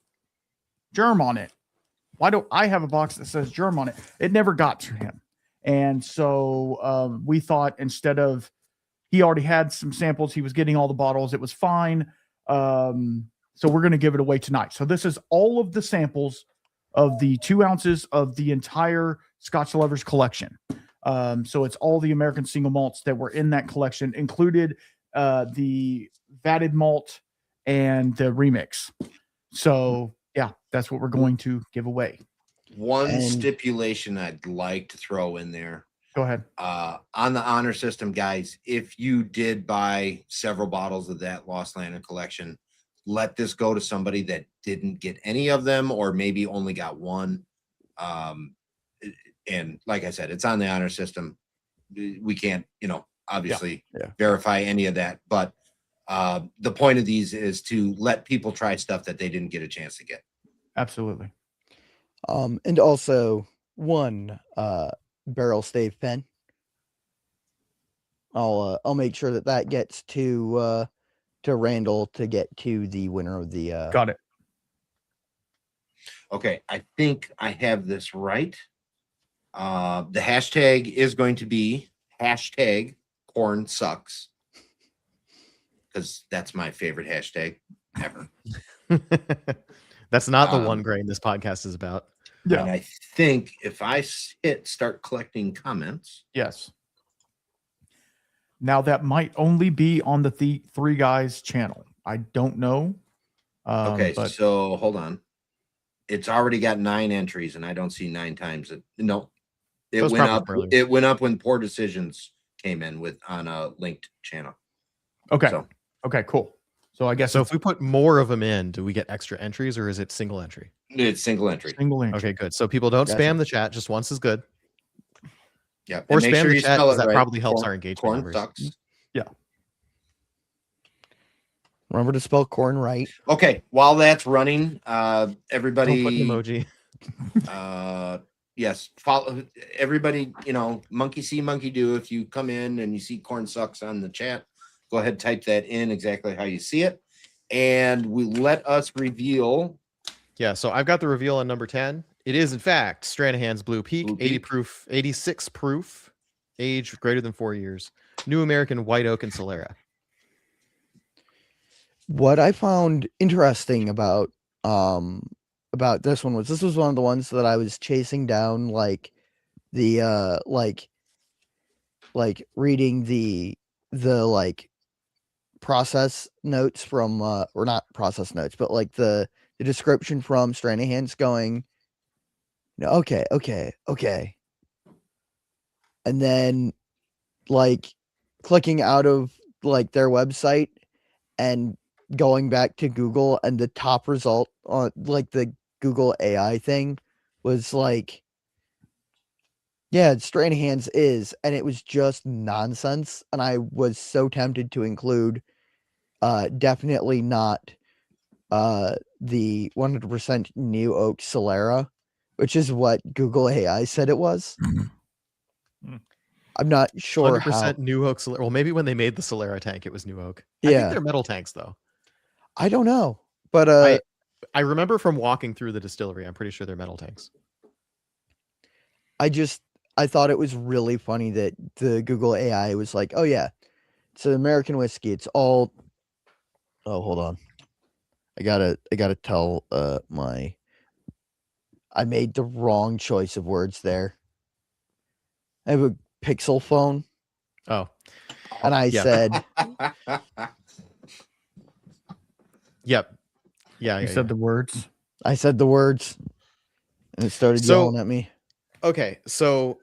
germ on it. Why don't I have a box that says germ on it? It never got to him, and so we thought instead of he already had some samples, he was getting all the bottles, it was fine. So we're going to give it away tonight. So this is all of the samples of the 2 ounces of the entire Scotch Lovers collection. So it's all the American single malts that were in that collection, included the vatted malt and the remix. So yeah, that's what we're going to give away. One And- stipulation I'd like to throw in there. Go ahead. On the honor system, guys, if you did buy several bottles of that Lost Lantern collection, let this go to somebody that didn't get any of them or maybe only got one. And like I said, it's on the honor system. We can't, obviously Yeah. verify any of that. But the point of these is to let people try stuff that they didn't get a chance to get. Absolutely. and also one barrel stave pen. I'll make sure that gets to Randall to get to the winner of the. Got it. Okay, I think I have this right. The hashtag is going to be hashtag corn sucks. Because that's my favorite hashtag ever. That's not the one grain this podcast is about. Yeah. And I think if I hit start collecting comments, Yes. Now that might only be on the Three Guys channel. I don't know. okay, But so hold on. It's already got 9 entries, and I don't see 9 times it. No, it was went probably up. earlier. It went up when Poor Decisions came in on a linked channel. okay. So Okay, cool. So I guess So if we put more of them in, do we get extra entries or is it single entry? it's single entry. single entry. Okay, good. So people don't Gotcha. spam the chat. Just once is good. Yeah, Or and make spam sure the you chat spell because it that right. probably helps Corn- our engagement corn numbers. sucks. Remember to spell corn right. Okay, while that's running, Don't put an everybody, emoji. yes, follow everybody. You know, monkey see, monkey do. If you come in and you see corn sucks on the chat, go ahead, type that in exactly how you see it, and we let us reveal. Yeah, so I've got the reveal on number 10. It is, in fact, Stranahan's Blue Peak, Blue 80 Peak. proof, 86 proof, age greater than 4 years. New American White Oak and Solera. What I found interesting about this one was one of the ones that I was chasing down, like the like reading the like process notes from or not process notes, but like the description from Stranahan's going, okay, and then like clicking out of like their website and going back to Google, and the top result on like the Google AI thing was like, yeah, Stranahan's is, and it was just nonsense. And I was so tempted to include definitely not the 100% new oak Solera, which is what Google AI said it was. I'm not sure 100% how. New Oak Solera. Well, maybe when they made the Solera tank, it was New Oak. I Yeah. think they're metal tanks, though. I don't know, but I remember from walking through the distillery, I'm pretty sure they're metal tanks. I thought it was really funny that the Google AI was like, oh yeah, it's an American whiskey. It's all. Oh, hold on. I gotta tell I made the wrong choice of words there. I have a Pixel phone, Oh, and I yeah. said, Yep. Yeah, You yeah, said yeah. the words. I said the words, and it started So- yelling at me. Okay, so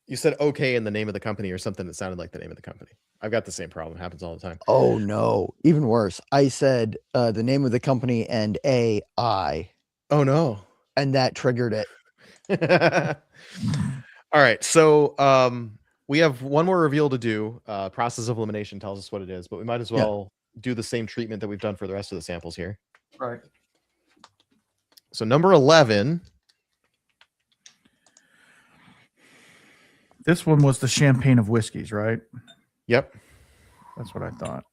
you said okay in the name of the company or something that sounded like the name of the company. I've got the same problem. It happens all the time. Oh no, even worse. I said the name of the company and AI, Oh, no. and that triggered it. All right, so we have one more reveal to do. Process of elimination tells us what it is, but we might as Yeah. well do the same treatment that we've done for the rest of the samples here. Right. So number 11. This one was the champagne of whiskeys, right? Yep. That's what I thought.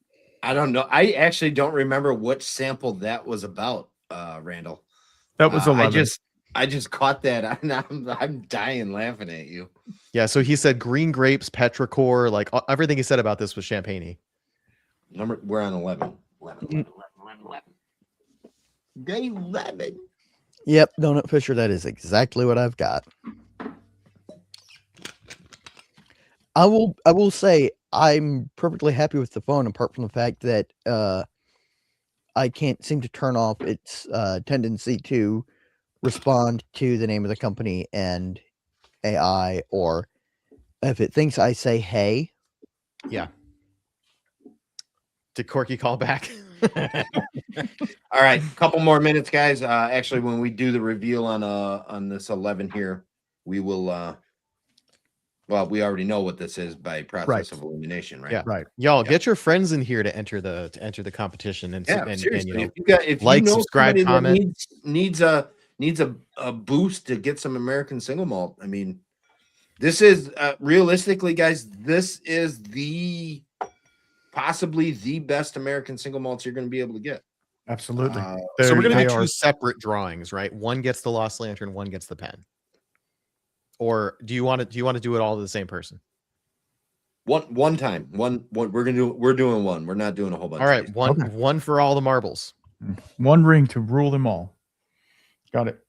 I don't know. I actually don't remember which sample that was about, Randall. That was 11. I just caught that. I'm dying laughing at you. Yeah, so he said green grapes, petrichor, like everything he said about this was champagne-y. We're on 11. 11. Day 11. Yep, Donut Fisher, that is exactly what I've got. I will say I'm perfectly happy with the phone, apart from the fact that I can't seem to turn off its tendency to respond to the name of the company and AI, or if it thinks I say hey. Yeah. Did Corky call back? All right, couple more minutes, guys. Actually, when we do the reveal on this 11 here, we will well, we already know what this is by process of elimination, right? Yeah. Right. Y'all Yeah. get your friends in here to enter the competition and Yeah, and seriously. you know, if like, you know subscribe, somebody that comment. needs a boost to get some American single malt, I mean, this is realistically, guys, this is possibly the best American single malts you're going to be able to get. Absolutely. So we're gonna They do are- two separate drawings, right? One gets the Lost Lantern, one gets the pen. Or do you want to do it all to the same person? One time. One we're doing one. We're not doing a whole bunch. All right, of these. one for all the marbles. one ring to rule them all. Got it.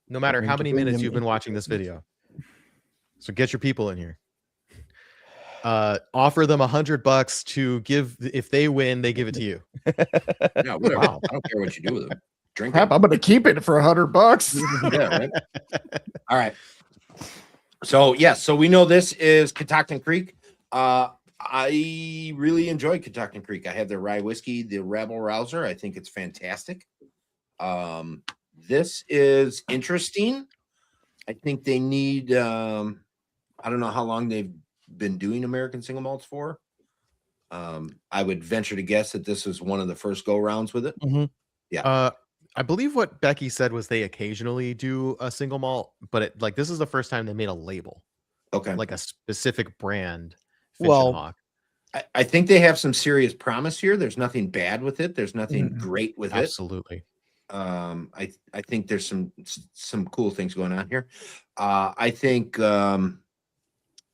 No matter Ring how to many bring minutes them you've been into watching this existence. video. So get your people in here. Offer them $100 to give. If they win, they give it to you. Yeah, whatever. Wow. I don't care what you do with them. Drink Crap, it. I'm gonna keep it for $100. Yeah, right. All right. So yes, so we know this is Catoctin Creek. I really enjoy Catoctin Creek. I have their rye whiskey, the Rabble Rouser. I think it's fantastic. This is interesting. I think they need I don't know how long they've been doing American single malts for. I would venture to guess that this was one of the first go rounds with it. Mhm. I believe what Becky said was they occasionally do a single malt, but like this is the first time they made a label, Okay. like a specific brand. Finch Well, and Hawk. I think they have some serious promise here. There's nothing bad with it. There's nothing Mhm. great with Absolutely. it. I think there's some cool things going on here. I think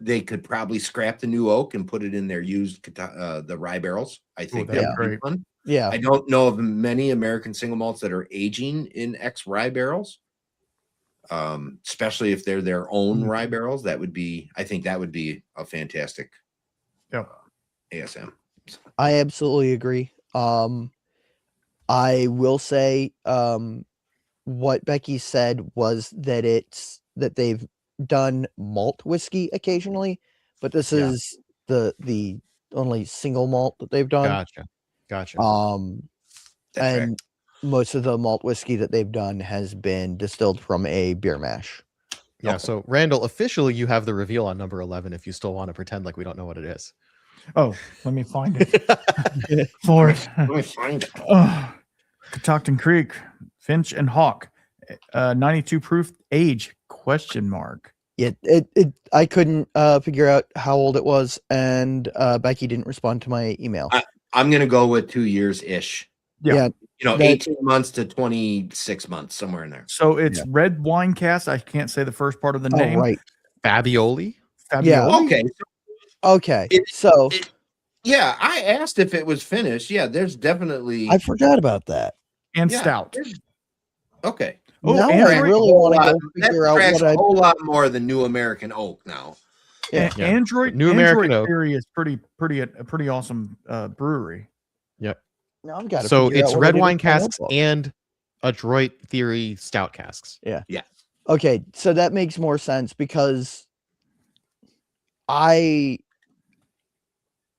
they could probably scrap the new oak and put it in their used the rye barrels. I think that'd that be would be great. fun. yeah. I don't know of many American single malts that are aging in ex rye barrels. Especially if they're their own rye barrels. I think that would be a fantastic ASM. I absolutely agree. I will say, what Becky said was that they've done malt whiskey occasionally, but this is the only single malt that they've done. Gotcha. That's And most of the malt whiskey that they've done has been distilled from a beer mash. Yeah. Okay. So Randall, officially, you have the reveal on number 11. If you still want to pretend like we don't know what it is. Oh, let me find it. Fourth. Let me find it. Catoctin Creek, Finch and Hawk, 92 proof age, question mark. Yeah, I couldn't figure out how old it was, and Becky didn't respond to my email. I'm gonna go with 2 years ish. Yeah. You know, That- 18 months to 26 months, somewhere in there. So it's red wine cast. I can't say the first part of the Oh, name. right. Fabioli. Yeah. Fabioli? Okay. Okay. It- So Yeah, I asked if it was finished. Yeah, there's definitely I forgot about that. And yeah, stout. Okay. Oh, Now and I Android- really want to go That figure out tracks what I. a whole lot more than New American Oak now. Yeah. Yeah. Android New American Oak. Theory is a pretty awesome brewery. Yep. Now I've got to. So figure it's out what I red did wine with my casks notebook. and Adroit Theory stout casks. Okay, so that makes more sense because my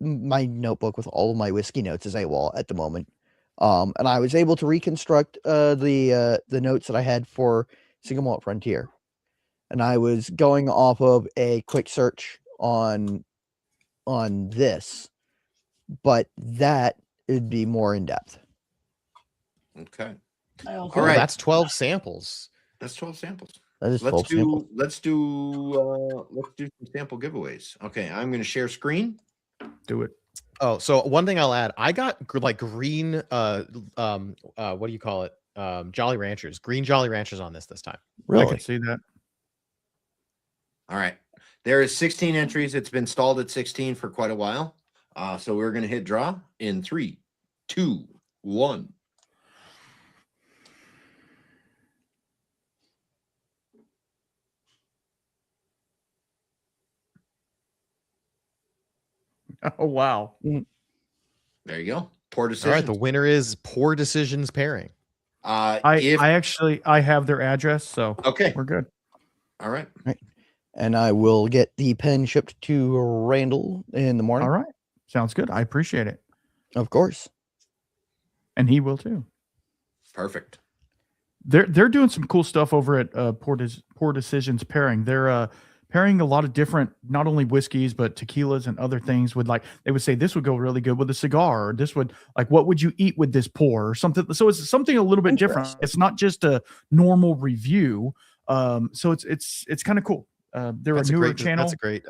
notebook with all of my whiskey notes is AWOL at the moment. And I was able to reconstruct the notes that I had for Single Malt Frontier. And I was going off of a quick search on this, but that would be more in depth. Okay. All All right. That's 12 samples. That's 12 samples. That is Let's 12 samples. do some sample giveaways. Okay, I'm going to share screen. Do it. Oh, so one thing I'll add, I got like green what do you call it? Jolly Ranchers, green Jolly Ranchers on this time. I Really? can see that. All right. There is 16 entries. It's been stalled at 16 for quite a while. So we're going to hit draw in 3, 2, 1. Oh wow. There you go. Poor All decision. right, the winner is Poor Decisions Pairing. I have their address, so Okay. we're good. All right. And I will get the pen shipped to Randall in the morning. All right. Sounds good. I appreciate it. Of course. And he will too. Perfect. They're doing some cool stuff over at Poor Decisions Pairing. They're pairing a lot of different, not only whiskeys but tequilas and other things. With like, they would say this would go really good with a cigar, or this would, like, what would you eat with this pour, or something. So it's something a little bit different. Interesting. It's not just a normal review. So it's kind of cool. They're a newer channel. That's a great.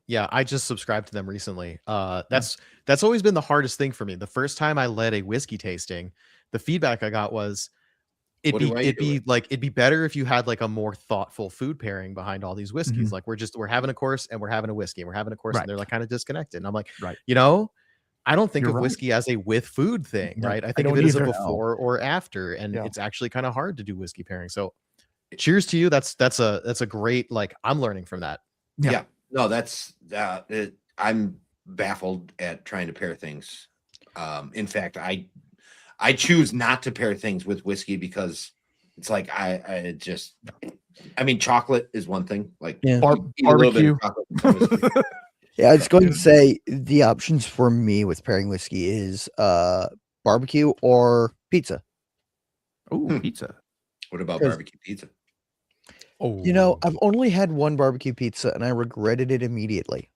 Yeah, I just subscribed to them recently. That's always been the hardest thing for me. The first time I led a whiskey tasting, the feedback I got was it'd be better if you had like a more thoughtful food pairing behind all these whiskeys. Like we're having a course and we're having a whiskey and we're having a course and they're like kind of disconnected. And I'm like, I don't think of whiskey as a with food thing, right? I think of it as a before or after, and it's actually kind of hard to do whiskey pairing. So cheers to you. That's a great, like, I'm learning from that. Yeah. No, that's I'm baffled at trying to pair things. In fact, I choose not to pair things with whiskey because it's like I mean, chocolate is one thing. Like Yeah. eat a little bit of chocolate with whiskey. Yeah, I was going to say the options for me with pairing whiskey is barbecue or pizza. Oh, pizza. What about 'Cause- barbecue pizza? Oh, You know, I've only had one barbecue pizza and I regretted it immediately.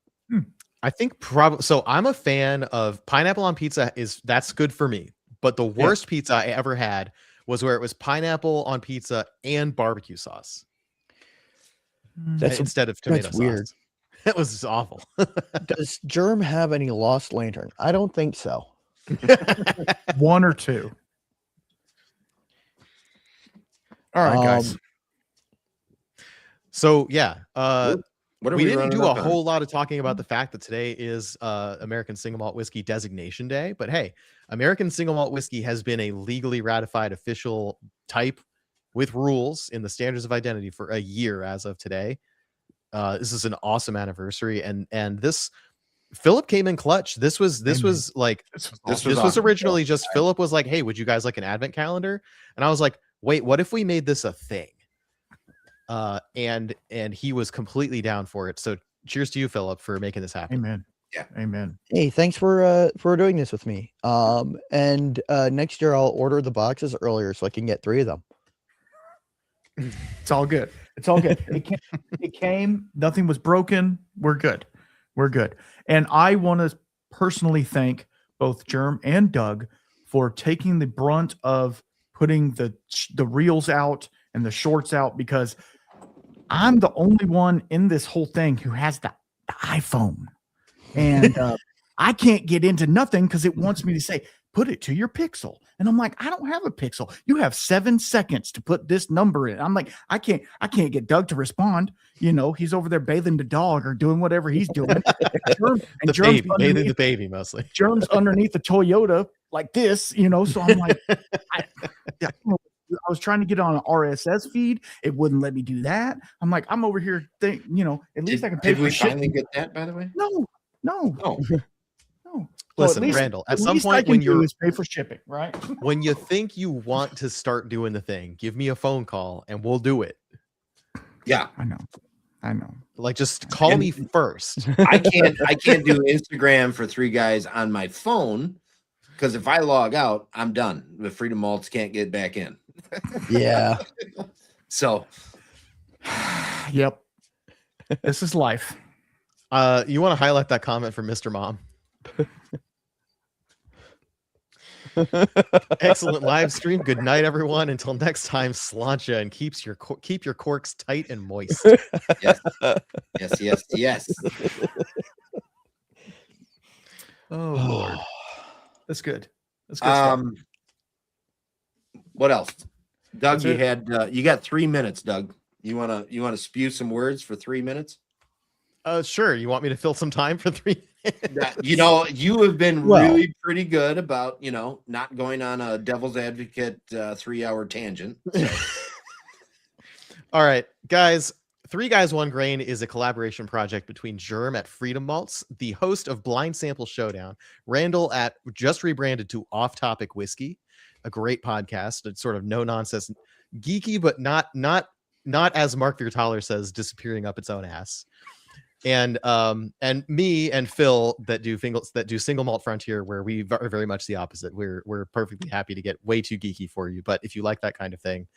I think probably so. I'm a fan of pineapple on pizza. That's good for me. But the worst pizza I ever had was where it was pineapple on pizza and barbecue sauce That's instead of tomato that's weird. sauce. That was just awful. Does Germ have any Lost Lantern? I don't think so. One or two. All right, guys. So yeah, What are we didn't running do a up on? whole lot of talking about the fact that today is American Single Malt Whiskey Designation Day. But hey, American Single Malt Whiskey has been a legally ratified official type with rules in the Standards of Identity for a year as of today. This is an awesome anniversary, and this Philip came in clutch. This was like This this was was awesome. originally just Philip was like, "Hey, would you guys like an advent calendar?" And I was like, "Wait, what if we made this a thing?" And he was completely down for it. So cheers to you, Philip, for making this happen. Amen. Yeah. Amen. Hey, thanks for doing this with me. And next year I'll order the boxes earlier so I can get 3 of them. It's all good. It's all good. It came. Nothing was broken. We're good. We're good. And I want to personally thank both Germ and Doug for taking the brunt of putting the reels out and the shorts out, because I'm the only one in this whole thing who has the iPhone, and I can't get into nothing because it wants me to say, put it to your Pixel. And I'm like, I don't have a Pixel. You have 7 seconds to put this number in. I'm like, I can't get Doug to respond. You know, he's over there bathing the dog or doing whatever he's doing. Bathing the baby mostly. Germ's underneath the Toyota like this, you know. So I'm like, I was trying to get on an RSS feed. It wouldn't let me do that. I'm like, I'm over here, at least I can pay Did for we shit. finally get that, by the way? No. Oh. Listen, at least, Randall, at the some least I point can when do you're is pay for shipping, right? when you think you want to start doing the thing, give me a phone call and we'll do it. Yeah. I know. Like, just call me first. I can't do Instagram for 3 guys on my phone, because if I log out, I'm done. The Freedom Malts can't get back in. Yeah. So Yep. This is life. You want to highlight that comment from Mr. Mom? Excellent live stream. Good night, everyone. Until next time, slancha, and keep your corks tight and moist. yes. Oh Lord. That's good. That's good stuff. What else? Doug, That's you got 3 minutes, Doug. You wanna spew some words for 3 minutes? Sure. You want me to fill some time for 3 minutes? You have been Well, really pretty good about, not going on a devil's advocate 3-hour tangent. So. All right, guys. 3 Guys, 1 Grain is a collaboration project between Germ at Freedom Malts, the host of Blind Sample Showdown, Randall at just rebranded to Off Topic Whiskey, a great podcast. It's sort of no nonsense, geeky, but not as Mark Viertaler says, disappearing up its own ass. And me and Phil that do Single Malt Frontier, where we are very much the opposite. We're perfectly happy to get way too geeky for you, but if you like that kind of thing,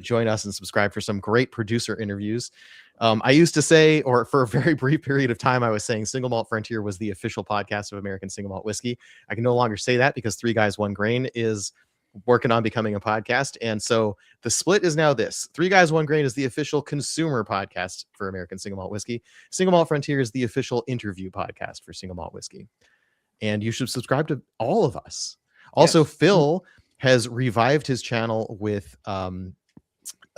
join us and subscribe for some great producer interviews. I used to say, or for a very brief period of time, I was saying Single Malt Frontier was the official podcast of American Single Malt Whiskey. I can no longer say that because 3 Guys, 1 Grain is working on becoming a podcast. And so the split is now this: 3 Guys, 1 Grain is the official consumer podcast for American Single Malt Whiskey. Single Malt Frontier is the official interview podcast for Single Malt Whiskey. And you should subscribe to all of us. Also, yes. Phil has revived his channel with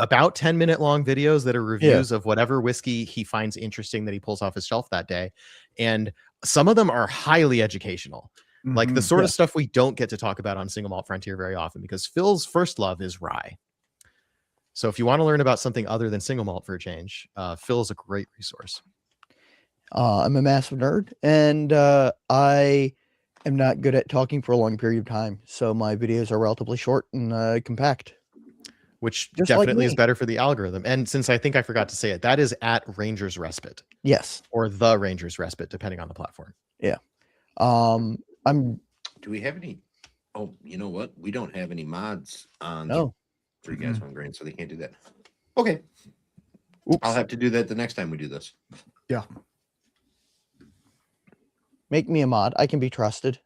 about 10-minute long videos that are reviews of whatever whiskey he finds interesting that he pulls off his shelf that day. And some of them are highly educational. Like the sort of stuff we don't get to talk about on Single Malt Frontier very often, because Phil's first love is rye. So if you want to learn about something other than single malt for a change, Phil is a great resource. I'm a massive nerd, and I am not good at talking for a long period of time. So my videos are relatively short and compact. Which just definitely is better for the algorithm. And since I think I forgot to say it, that is at Ranger's Respite. Yes. Or the Ranger's Respite, depending on the platform. Yeah. Do we have any? Oh, you know what? We don't have any mods on 3 Guys, 1 Grain, so they can't do that. Okay. Oops. I'll have to do that the next time we do this. Yeah. Make me a mod. I can be trusted.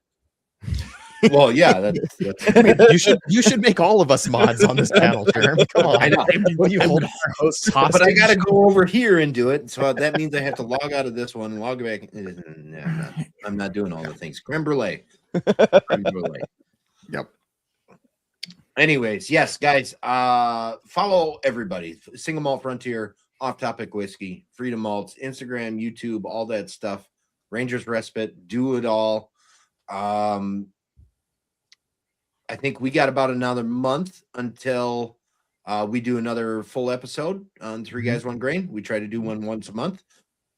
Well, yeah, that's You should make all of us mods on this channel, Jerm. Come on. I know. What do you hold our hosts hostage? But I got to go over here and do it. So that means I have to log out of this one and log back. Yeah, I'm not doing all the things. Creme brulee. Creme brulee. Yep. Anyways, yes, guys, follow everybody. Single Malt Frontier, Off Topic Whiskey, Freedom Malts, Instagram, YouTube, all that stuff. Rangers Respite, do it all. I think we got about another month until we do another full episode on Three Guys, One Grain. We try to do one once a month.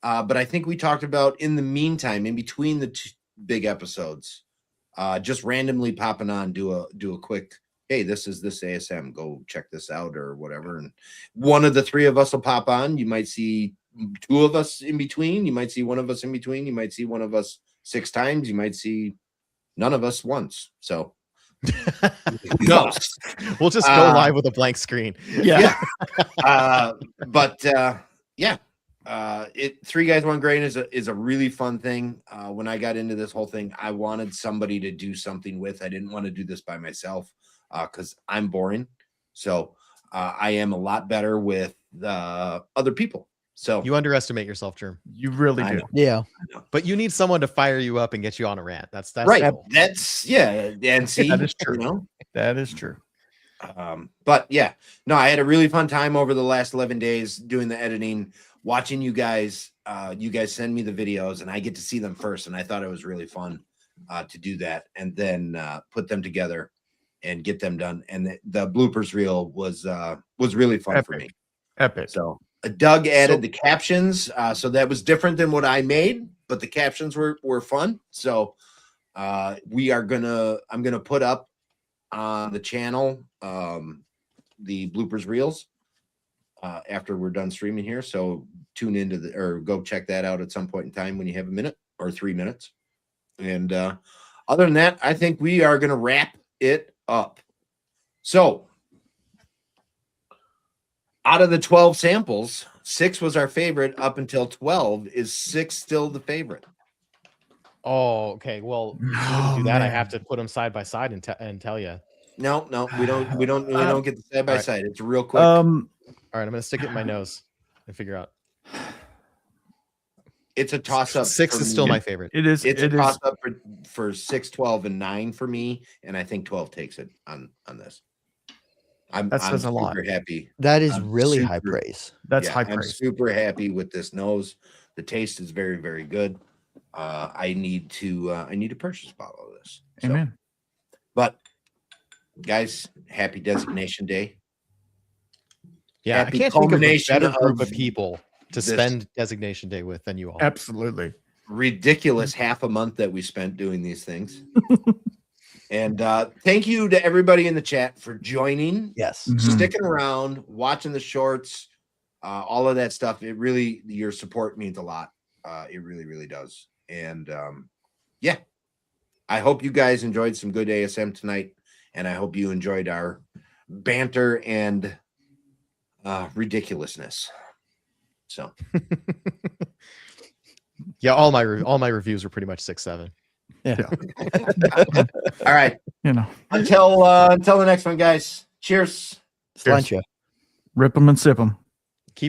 But I think we talked about in the meantime, in between the two big episodes, just randomly popping on, do a quick, hey, this is this ASM, go check this out or whatever. And one of the three of us will pop on. You might see two of us in between. You might see one of us in between. You might see one of us 6 times. You might see none of us once. So no, We'll just go live with a blank screen. Yeah. Three Guys, One Grain is a really fun thing. When I got into this whole thing, I wanted somebody to do something with. I didn't want to do this by myself because I'm boring. So I am a lot better with other people. So You underestimate yourself, Jerm. You really I do. know. Yeah. But you need someone to fire you up and get you on a rant. That's Right. cool. That's and see, That is true. you know. That is true. But yeah, no, I had a really fun time over the last 11 days doing the editing, watching you guys send me the videos and I get to see them first. And I thought it was really fun to do that and then put them together and get them done. And the bloopers reel was really fun for me. Epic. So Doug added the captions. So that was different than what I made, but the captions were fun. So I'm gonna put up on the channel the bloopers reels after we're done streaming here. So tune into or go check that out at some point in time when you have a minute or 3 minutes. And other than that, I think we are gonna wrap it up. So out of the 12 samples, 6 was our favorite up until 12. Is 6 still the favorite? Oh, okay. Well, to Oh, do that, I man. have to put them side by side and tell you. No, we don't get the side by side. It's real quick. All right, I'm gonna stick it in my nose and figure out. It's a toss up. 6 is still my favorite. It is. It's It a is. toss up for 6, 12, and 9 for me, and I think 12 takes it on this. That says I'm a lot. super happy. That is I'm really high super- praise. That's Yeah, high I'm praise. super happy with this nose. The taste is very, very good. I need to purchase a bottle of this. So, Amen. but guys, happy Designation Day. Yeah, I happy can't think of a culmination better group of of people to this. spend Designation Day with than you all. Absolutely. Ridiculous half a month that we spent doing these things. And thank you to everybody in the chat for joining, Yes. Mhm. sticking around, watching the shorts, all of that stuff. It really, your support means a lot. It really, really does. And yeah, I hope you guys enjoyed some good ASM tonight. And I hope you enjoyed our banter and ridiculousness. So Yeah, all my reviews were pretty much 6, 7. all right. You know, Until the next one, guys. Cheers. Slancha. rip them and sip them.